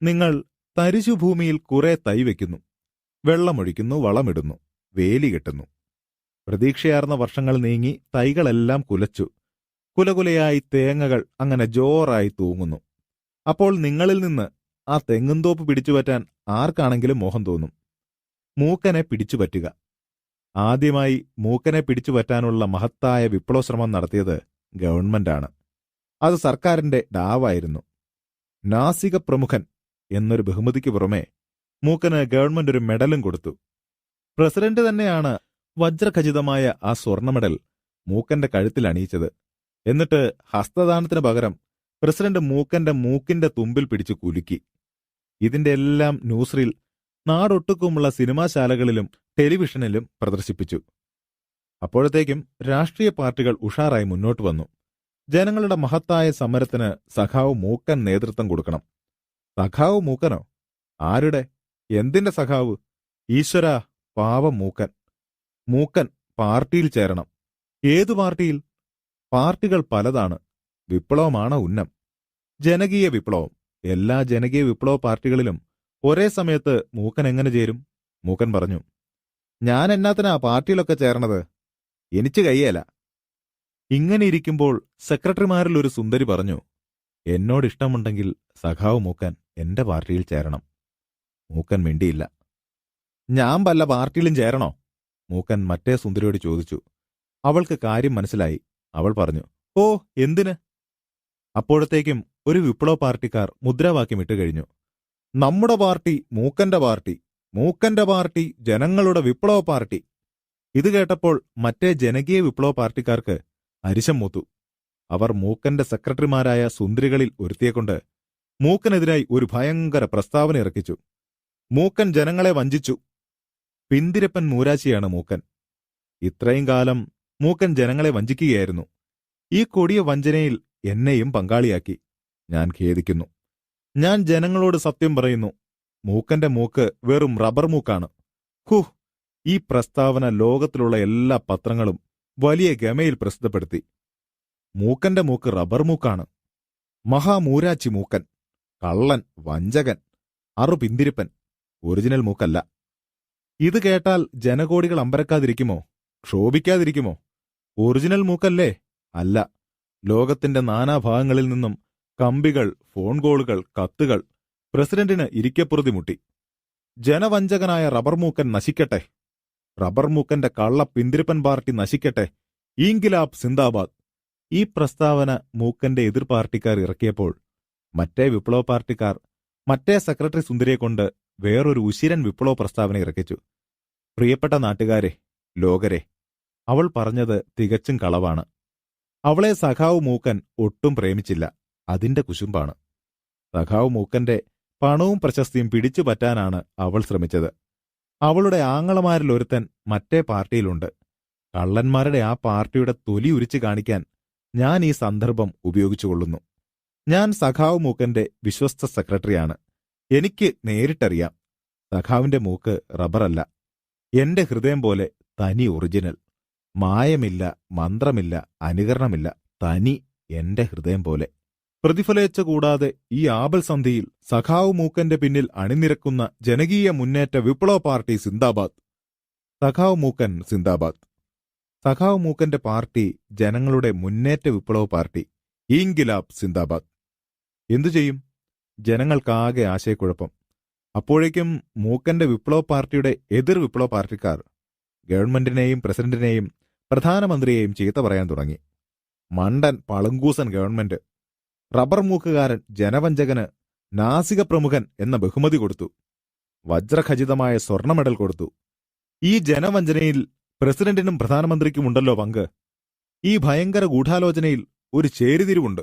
നിങ്ങൾ തരിശുഭൂമിയിൽ കുറെ തൈ വയ്ക്കുന്നു, വെള്ളമൊഴിക്കുന്നു, വളമിടുന്നു, വേലി കെട്ടുന്നു. പ്രതീക്ഷയാർന്ന വർഷങ്ങൾ നീങ്ങി തൈകളെല്ലാം കുലച്ചു. കുലകുലയായി തേങ്ങകൾ അങ്ങനെ ജോറായി തൂങ്ങുന്നു. അപ്പോൾ നിങ്ങളിൽ നിന്ന് ആ തെങ്ങുംതോപ്പ് പിടിച്ചുപറ്റാൻ ആർക്കാണെങ്കിലും മോഹം തോന്നും. മൂക്കനെ പിടിച്ചുപറ്റുക. ആദ്യമായി മൂക്കനെ പിടിച്ചുപറ്റാനുള്ള മഹത്തായ വിപ്ലവശ്രമം നടത്തിയത് ഗവൺമെന്റാണ്. അത് സർക്കാരിന്റെ ഡാവായിരുന്നു. നാസിക പ്രമുഖൻ എന്നൊരു ബഹുമതിക്ക് പുറമെ മൂക്കന് ഗവൺമെന്റ് ഒരു മെഡലും കൊടുത്തു. പ്രസിഡന്റ് തന്നെയാണ് വജ്രഖചിതമായ ആ സ്വർണ്ണ മെഡൽ മൂക്കന്റെ കഴുത്തിൽ അണിയിച്ചത്. എന്നിട്ട് ഹസ്തദാനത്തിന് പകരം പ്രസിഡന്റ് മൂക്കന്റെ മൂക്കിന്റെ തുമ്പിൽ പിടിച്ചു കുലുക്കി. ഇതിന്റെ എല്ലാം ന്യൂസ് റീൽ നാടൊട്ടുക്കുമുള്ള സിനിമാശാലകളിലും ടെലിവിഷനിലും പ്രദർശിപ്പിച്ചു. അപ്പോഴത്തേക്കും രാഷ്ട്രീയ പാർട്ടികൾ ഉഷാറായി മുന്നോട്ട് വന്നു. ജനങ്ങളുടെ മഹത്തായ സമരത്തിന് സഖാവ് മൂക്കൻ നേതൃത്വം കൊടുക്കണം. സഖാവ് മൂക്കനോ? ആരുടെ? എന്തിന്റെ സഖാവ്? ഈശ്വരാ, പാവം മൂക്കൻ. മൂക്കൻ പാർട്ടിയിൽ ചേരണം. ഏതു പാർട്ടിയിൽ? പാർട്ടികൾ പലതാണ്. വിപ്ലവമാണ് ഉന്നം. ജനകീയ വിപ്ലവം. എല്ലാ ജനകീയ വിപ്ലവ പാർട്ടികളിലും ഒരേ സമയത്ത് മൂക്കൻ എങ്ങനെ ചേരും? മൂക്കൻ പറഞ്ഞു, ഞാൻ എന്നാത്തിനാ പാർട്ടിയിലൊക്കെ ചേർണത്? എനിക്ക് കയ്യേല. ഇങ്ങനെയിരിക്കുമ്പോൾ സെക്രട്ടറിമാരിൽ ഒരു സുന്ദരി പറഞ്ഞു, എന്നോടിഷ്ടമുണ്ടെങ്കിൽ സഖാവ് മൂക്കൻ എന്റെ പാർട്ടിയിൽ ചേരണം. മൂക്കൻ മിണ്ടിയില്ല. ഞാൻ വല്ല പാർട്ടിയിലും ചേരണോ? മൂക്കൻ മറ്റേ സുന്ദരിയോട് ചോദിച്ചു. അവൾക്ക് കാര്യം മനസ്സിലായി. അവൾ പറഞ്ഞു, ഓ, എന്തിന്? അപ്പോഴത്തേക്കും ഒരു വിപ്ലവ പാർട്ടിക്കാർ മുദ്രാവാക്യം ഇട്ടുകഴിഞ്ഞു. നമ്മുടെ പാർട്ടി മൂക്കന്റെ പാർട്ടി, മൂക്കന്റെ പാർട്ടി ജനങ്ങളുടെ വിപ്ലവ പാർട്ടി. ഇത് കേട്ടപ്പോൾ മറ്റേ ജനകീയ വിപ്ലവ പാർട്ടിക്കാർക്ക് അരിശം മൂത്തു. അവർ മൂക്കന്റെ സെക്രട്ടറിമാരായ സുന്ദരികളിൽ ഒരുത്തിയെക്കൊണ്ട് മൂക്കനെതിരായി ഒരു ഭയങ്കര പ്രസ്താവന ഇറക്കിച്ചു. മൂക്കൻ ജനങ്ങളെ വഞ്ചിച്ചു. പിന്തിരപ്പൻ മൂരാശിയാണ് മൂക്കൻ. ഇത്രയും കാലം മൂക്കൻ ജനങ്ങളെ വഞ്ചിക്കുകയായിരുന്നു. ഈ കൊടിയ വഞ്ചനയിൽ എന്നെയും പങ്കാളിയാക്കി. ഞാൻ ഖേദിക്കുന്നു. ഞാൻ ജനങ്ങളോട് സത്യം പറയുന്നു. മൂക്കന്റെ മൂക്ക് വെറും റബ്ബർ മൂക്കാണ്. ഈ പ്രസ്താവന ലോകത്തിലുള്ള എല്ലാ പത്രങ്ങളും വലിയ ഗമയിൽ പ്രസിദ്ധപ്പെടുത്തി. മൂക്കന്റെ മൂക്ക് റബ്ബർ മൂക്കാണ്. മഹാമൂരാച്ചി മൂക്കൻ, കള്ളൻ, വഞ്ചകൻ, പിന്തിരിപ്പൻ, ഒറിജിനൽ മൂക്കല്ല. ഇത് കേട്ടാൽ ജനകോടികൾ അമ്പരക്കാതിരിക്കുമോ? ക്ഷോഭിക്കാതിരിക്കുമോ? ഒറിജിനൽ മൂക്കല്ലേ? അല്ല. ലോകത്തിന്റെ നാനാഭാഗങ്ങളിൽ നിന്നും കമ്പികൾ, ഫോൺ കോളുകൾ, കത്തുകൾ പ്രസിഡന്റിന് ഇരിക്കപ്പുറതി മുട്ടി. ജനവഞ്ചകനായ റബ്ബർ മൂക്കൻ നശിക്കട്ടെ. റബ്ബർ മൂക്കന്റെ കള്ള പിന്തിരിപ്പൻ പാർട്ടി നശിക്കട്ടെ. ഇൻകിലാബ് സിന്ദാബാദ്. ഈ പ്രസ്താവന മൂക്കന്റെ എതിർ പാർട്ടിക്കാർ ഇറക്കിയപ്പോൾ മറ്റേ വിപ്ലവ പാർട്ടിക്കാർ മറ്റേ സെക്രട്ടറി സുന്ദരിയെക്കൊണ്ട് വേറൊരു ഉശിരൻ വിപ്ലവ പ്രസ്താവന ഇറക്കിച്ചു. പ്രിയപ്പെട്ട നാട്ടുകാരെ, ലോകരെ, അവൾ പറഞ്ഞത് തികച്ചും കളവാണ്. അവളെ സഖാവ് മൂക്കൻ ഒട്ടും പ്രേമിച്ചില്ല. അതിന്റെ കുശുമ്പാണ്. സഖാവ് മൂക്കന്റെ പണവും പ്രശസ്തിയും പിടിച്ചു പറ്റാനാണ് അവൾ ശ്രമിച്ചത്. അവളുടെ ആങ്ങളമാരിലൊരുത്തൻ മറ്റേ പാർട്ടിയിലുണ്ട്. കള്ളന്മാരുടെ ആ പാർട്ടിയുടെ തൊലി ഉരിച്ചു കാണിക്കാൻ ഞാൻ ഈ സന്ദർഭം ഉപയോഗിച്ചുകൊള്ളുന്നു. ഞാൻ സഖാവ് മൂക്കന്റെ വിശ്വസ്ത സെക്രട്ടറിയാണ്. എനിക്ക് നേരിട്ടറിയാം, സഖാവിന്റെ മൂക്ക് റബ്ബറല്ല. എന്റെ ഹൃദയം പോലെ തനി ഒറിജിനൽ. മായമില്ല, മന്ത്രമില്ല, അനുകരണമില്ല. തനി എന്റെ ഹൃദയം പോലെ. പ്രതിഫലേച്ഛ കൂടാതെ ഈ ആപൽ സന്ധിയിൽ സഖാവ് മൂക്കന്റെ പിന്നിൽ അണിനിരക്കുന്ന ജനകീയ മുന്നേറ്റ വിപ്ലവ പാർട്ടി സിന്ദാബാദ്. സഖാവ് മൂക്കൻ സിന്ദാബാദ്. സഖാവ് മൂക്കന്റെ പാർട്ടി ജനങ്ങളുടെ മുന്നേറ്റ വിപ്ലവ പാർട്ടി. ഇൻകിലാബ് സിന്ദാബാദ്. എന്തു ചെയ്യും? ജനങ്ങൾക്കാകെ ആശയക്കുഴപ്പം. അപ്പോഴേക്കും മൂക്കന്റെ വിപ്ലവ പാർട്ടിയുടെ എതിർ വിപ്ലവ പാർട്ടിക്കാർ ഗവൺമെന്റിനെയും പ്രസിഡന്റിനെയും പ്രധാനമന്ത്രിയെയും ചീത്ത പറയാൻ തുടങ്ങി. മണ്ടൻ പളുങ്കൂസൻ ഗവൺമെന്റ്, റബ്ബർ മൂക്കുകാരൻ, ജനവഞ്ചകന്, നാസിക പ്രമുഖൻ എന്ന ബഹുമതി കൊടുത്തു. വജ്രഖചിതമായ സ്വർണ്ണ മെഡൽ കൊടുത്തു. ഈ ജനവഞ്ചനയിൽ പ്രസിഡന്റിനും പ്രധാനമന്ത്രിക്കുമുണ്ടല്ലോ പങ്ക്. ഈ ഭയങ്കര ഗൂഢാലോചനയിൽ ഒരു ചേരിതിരിവുണ്ട്.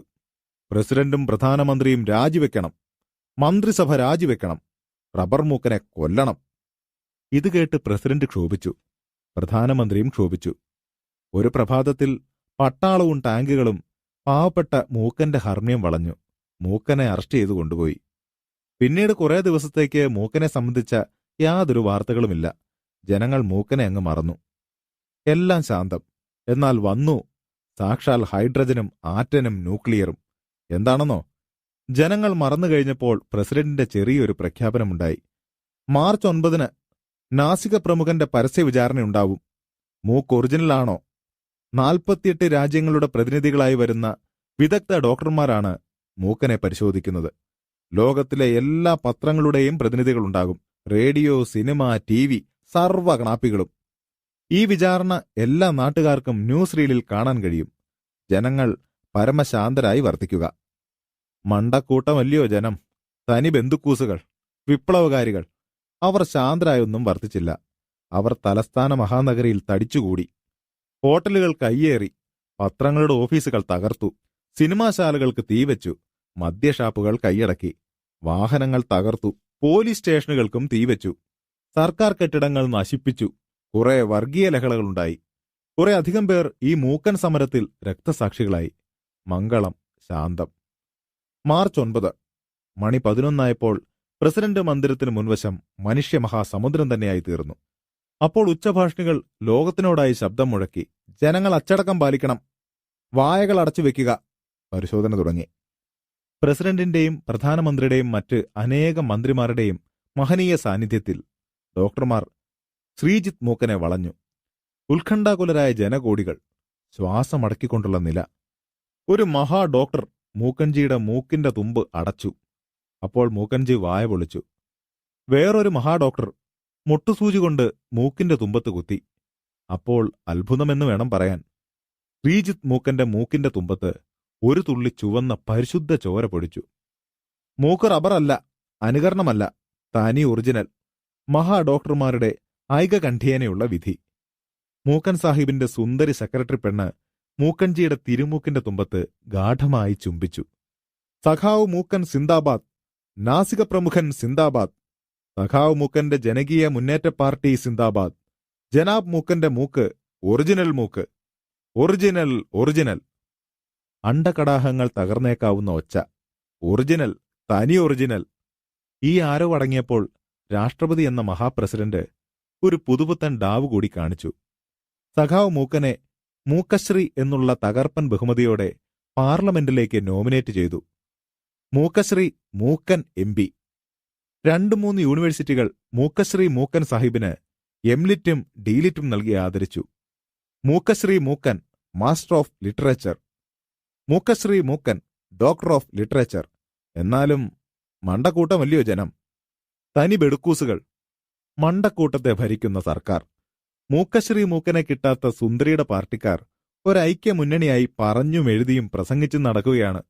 പ്രസിഡന്റും പ്രധാനമന്ത്രിയും രാജിവെക്കണം, മന്ത്രിസഭ രാജിവെക്കണം, റബ്ബർ മൂക്കനെ കൊല്ലണം. ഇത് കേട്ട് പ്രസിഡന്റ് ക്ഷോഭിച്ചു, പ്രധാനമന്ത്രിയും ക്ഷോഭിച്ചു. ഒരു പ്രഭാതത്തിൽ പട്ടാളവും ടാങ്കുകളും പാവപ്പെട്ട മൂക്കന്റെ ഹർമ്മ്യം വളഞ്ഞു. മൂക്കനെ അറസ്റ്റ് ചെയ്തു കൊണ്ടുപോയി. പിന്നീട് കുറേ ദിവസത്തേക്ക് മൂക്കനെ സംബന്ധിച്ച യാതൊരു വാർത്തകളുമില്ല. ജനങ്ങൾ മൂക്കനെ അങ്ങ് മറന്നു. എല്ലാം ശാന്തം. എന്നാൽ വന്നു സാക്ഷാൽ ഹൈഡ്രജനും ആറ്റനും ന്യൂക്ലിയറും. എന്താണെന്നോ, ജനങ്ങൾ മറന്നു കഴിഞ്ഞപ്പോൾ പ്രസിഡന്റിന്റെ ചെറിയൊരു പ്രഖ്യാപനമുണ്ടായി. മാർച്ച് 9 നാസിക പ്രമുഖന്റെ പരസ്യ വിചാരണയുണ്ടാവും. മൂക്ക് ഒറിജിനലാണോ? 48 രാജ്യങ്ങളുടെ പ്രതിനിധികളായി വരുന്ന വിദഗ്ധ ഡോക്ടർമാരാണ് മൂക്കനെ പരിശോധിക്കുന്നത്. ലോകത്തിലെ എല്ലാ പത്രങ്ങളുടെയും പ്രതിനിധികളുണ്ടാകും. റേഡിയോ, സിനിമ, TV, സർവ്വകണാപ്പികളും. ഈ വിചാരണ എല്ലാ നാട്ടുകാർക്കും ന്യൂസ് റീലിൽ കാണാൻ കഴിയും. ജനങ്ങൾ പരമശാന്തരായി വർത്തിക്കുക. മണ്ടക്കൂട്ടമല്ലയോ ജനം, തനി ബന്ധുക്കൂസുകൾ, വിപ്ലവകാരികൾ. അവർ ശാന്തരായൊന്നും വർത്തിച്ചില്ല. അവർ തലസ്ഥാന മഹാനഗരിയിൽ തടിച്ചുകൂടി. ഹോട്ടലുകൾ കയ്യേറി, പത്രങ്ങളുടെ ഓഫീസുകൾ തകർത്തു, സിനിമാശാലകൾക്ക് തീവച്ചു, മദ്യഷാപ്പുകൾ കൈയടക്കി, വാഹനങ്ങൾ തകർത്തു, പോലീസ് സ്റ്റേഷനുകൾക്കും തീവച്ചു, സർക്കാർ കെട്ടിടങ്ങൾ നശിപ്പിച്ചു. കുറെ വർഗീയ ലഹളകളുണ്ടായി. കുറെ അധികം പേർ ഈ മൂക്കൻ സമരത്തിൽ രക്തസാക്ഷികളായി. മംഗളം, ശാന്തം. മാർച്ച് 9 മണി 11 പ്രസിഡന്റ് മന്ദിരത്തിന് മുൻവശം മനുഷ്യമഹാസമുദ്രം തന്നെയായി തീർന്നു. അപ്പോൾ ഉച്ചഭാഷിണികൾ ലോകത്തിനോടായി ശബ്ദം മുഴക്കി, ജനങ്ങൾ അച്ചടക്കം പാലിക്കണം, വായകൾ അടച്ചുവെക്കുക. പരിശോധന തുടങ്ങി. പ്രസിഡന്റിന്റെയും പ്രധാനമന്ത്രിയുടെയും മറ്റ് അനേകം മന്ത്രിമാരുടെയും മഹനീയ സാന്നിധ്യത്തിൽ ഡോക്ടർമാർ ശ്രീജിത്ത് മൂക്കനെ വളഞ്ഞു. ഉത്കണ്ഠാകുലരായ ജനകോടികൾ. ശ്വാസമടക്കിക്കൊണ്ടുള്ള നില. ഒരു മഹാ ഡോക്ടർ മൂക്കൻജിയുടെ മൂക്കിന്റെ തുമ്പ് അടച്ചു. അപ്പോൾ മൂക്കൻജി വായ പൊളിച്ചു. വേറൊരു മഹാഡോക്ടർ മുട്ടുസൂചി കൊണ്ട് മൂക്കിന്റെ തുമ്പത്ത് കുത്തി. അപ്പോൾ അത്ഭുതമെന്ന് വേണം പറയാൻ. ശ്രീജിത്ത് മൂക്കന്റെ മൂക്കിന്റെ തുമ്പത്ത് ഒരു തുള്ളി ചുവന്ന പരിശുദ്ധ ചോര പൊടിച്ചു. മൂക്ക് റബ്ബറല്ല, അനുകരണമല്ല, തനി ഒറിജിനൽ. മഹാഡോക്ടർമാരുടെ ഐകകണ്ഠ്യേനയുള്ള വിധി. മൂക്കൻ സാഹിബിന്റെ സുന്ദരി സെക്രട്ടറി പെണ്ണ് മൂക്കൻജിയുടെ തിരുമൂക്കിന്റെ തുമ്പത്ത് ഗാഠമായി ചുംബിച്ചു. സഖാവ് മൂക്കൻ സിന്ദാബാദ്, നാസിക പ്രമുഖൻ സിന്ദാബാദ്, സഖാവ് മൂക്കന്റെ ജനകീയ മുന്നേറ്റ പാർട്ടി സിന്ദാബാദ്, ജനാബ് മൂക്കന്റെ മൂക്ക് ഒറിജിനൽ മൂക്ക്, ഒറിജിനൽ ഒറിജിനൽ. അണ്ടകടാഹങ്ങൾ തകർന്നേക്കാവുന്ന ഒച്ച. ഒറിജിനൽ, തനി ഒറിജിനൽ. ഈ ആരവ് അടങ്ങിയപ്പോൾ രാഷ്ട്രപതി എന്ന മഹാപ്രസിഡന്റ് ഒരു പുതുപുത്തൻ ഡാവ് കൂടി കാണിച്ചു. സഖാവ് മൂക്കനെ മൂക്കശ്രീ എന്നുള്ള തകർപ്പൻ ബഹുമതിയോടെ പാർലമെന്റിലേക്ക് നോമിനേറ്റ് ചെയ്തു. മൂക്കശ്രീ മൂക്കൻ MP. 2-3 യൂണിവേഴ്സിറ്റികൾ മൂക്കശ്രീ മൂക്കൻ സാഹിബിന് എംലിറ്റും ഡീലിറ്റും നൽകി ആദരിച്ചു. മൂക്കശ്രീ മൂക്കൻ മാസ്റ്റർ ഓഫ് ലിറ്ററേച്ചർ, മൂക്കശ്രീ മൂക്കൻ ഡോക്ടർ ഓഫ് ലിറ്ററേച്ചർ. എന്നാലും മണ്ടക്കൂട്ടമല്ലയോ ജനം, തനി ബെടുക്കൂസുകൾ. മണ്ടക്കൂട്ടത്തെ ഭരിക്കുന്ന സർക്കാർ. മൂക്കശ്രീ മൂക്കനെ കിട്ടാത്ത സുന്ദരിയുടെ പാർട്ടിക്കാർ ഒരൈക്യ മുന്നണിയായി പറഞ്ഞും എഴുതിയും പ്രസംഗിച്ചും നടക്കുകയാണ്.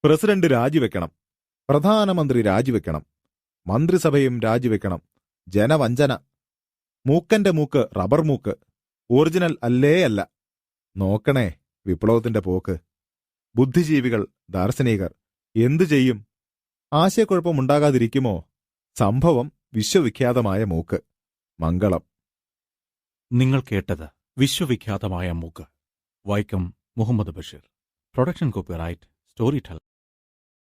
പ്രസിഡന്റ് രാജിവെക്കണം, പ്രധാനമന്ത്രി രാജിവെക്കണം, മന്ത്രിസഭയും രാജിവെക്കണം. ജനവഞ്ചന. മൂക്കന്റെ മൂക്ക് റബ്ബർ മൂക്ക്, ഒറിജിനൽ അല്ലേ അല്ല. നോക്കണേ വിപ്ലവത്തിന്റെ പോക്ക്. ബുദ്ധിജീവികൾ, ദാർശനികർ എന്തു ചെയ്യും? ആശയക്കുഴപ്പമുണ്ടാകാതിരിക്കുമോ? സംഭവം വിശ്വവിഖ്യാതമായ മൂക്ക്. മംഗളം. നിങ്ങൾ കേട്ടത് വിശ്വവിഖ്യാതമായ മൂക്ക്. Vaikom Muhammad Basheer. Production copyright story tell.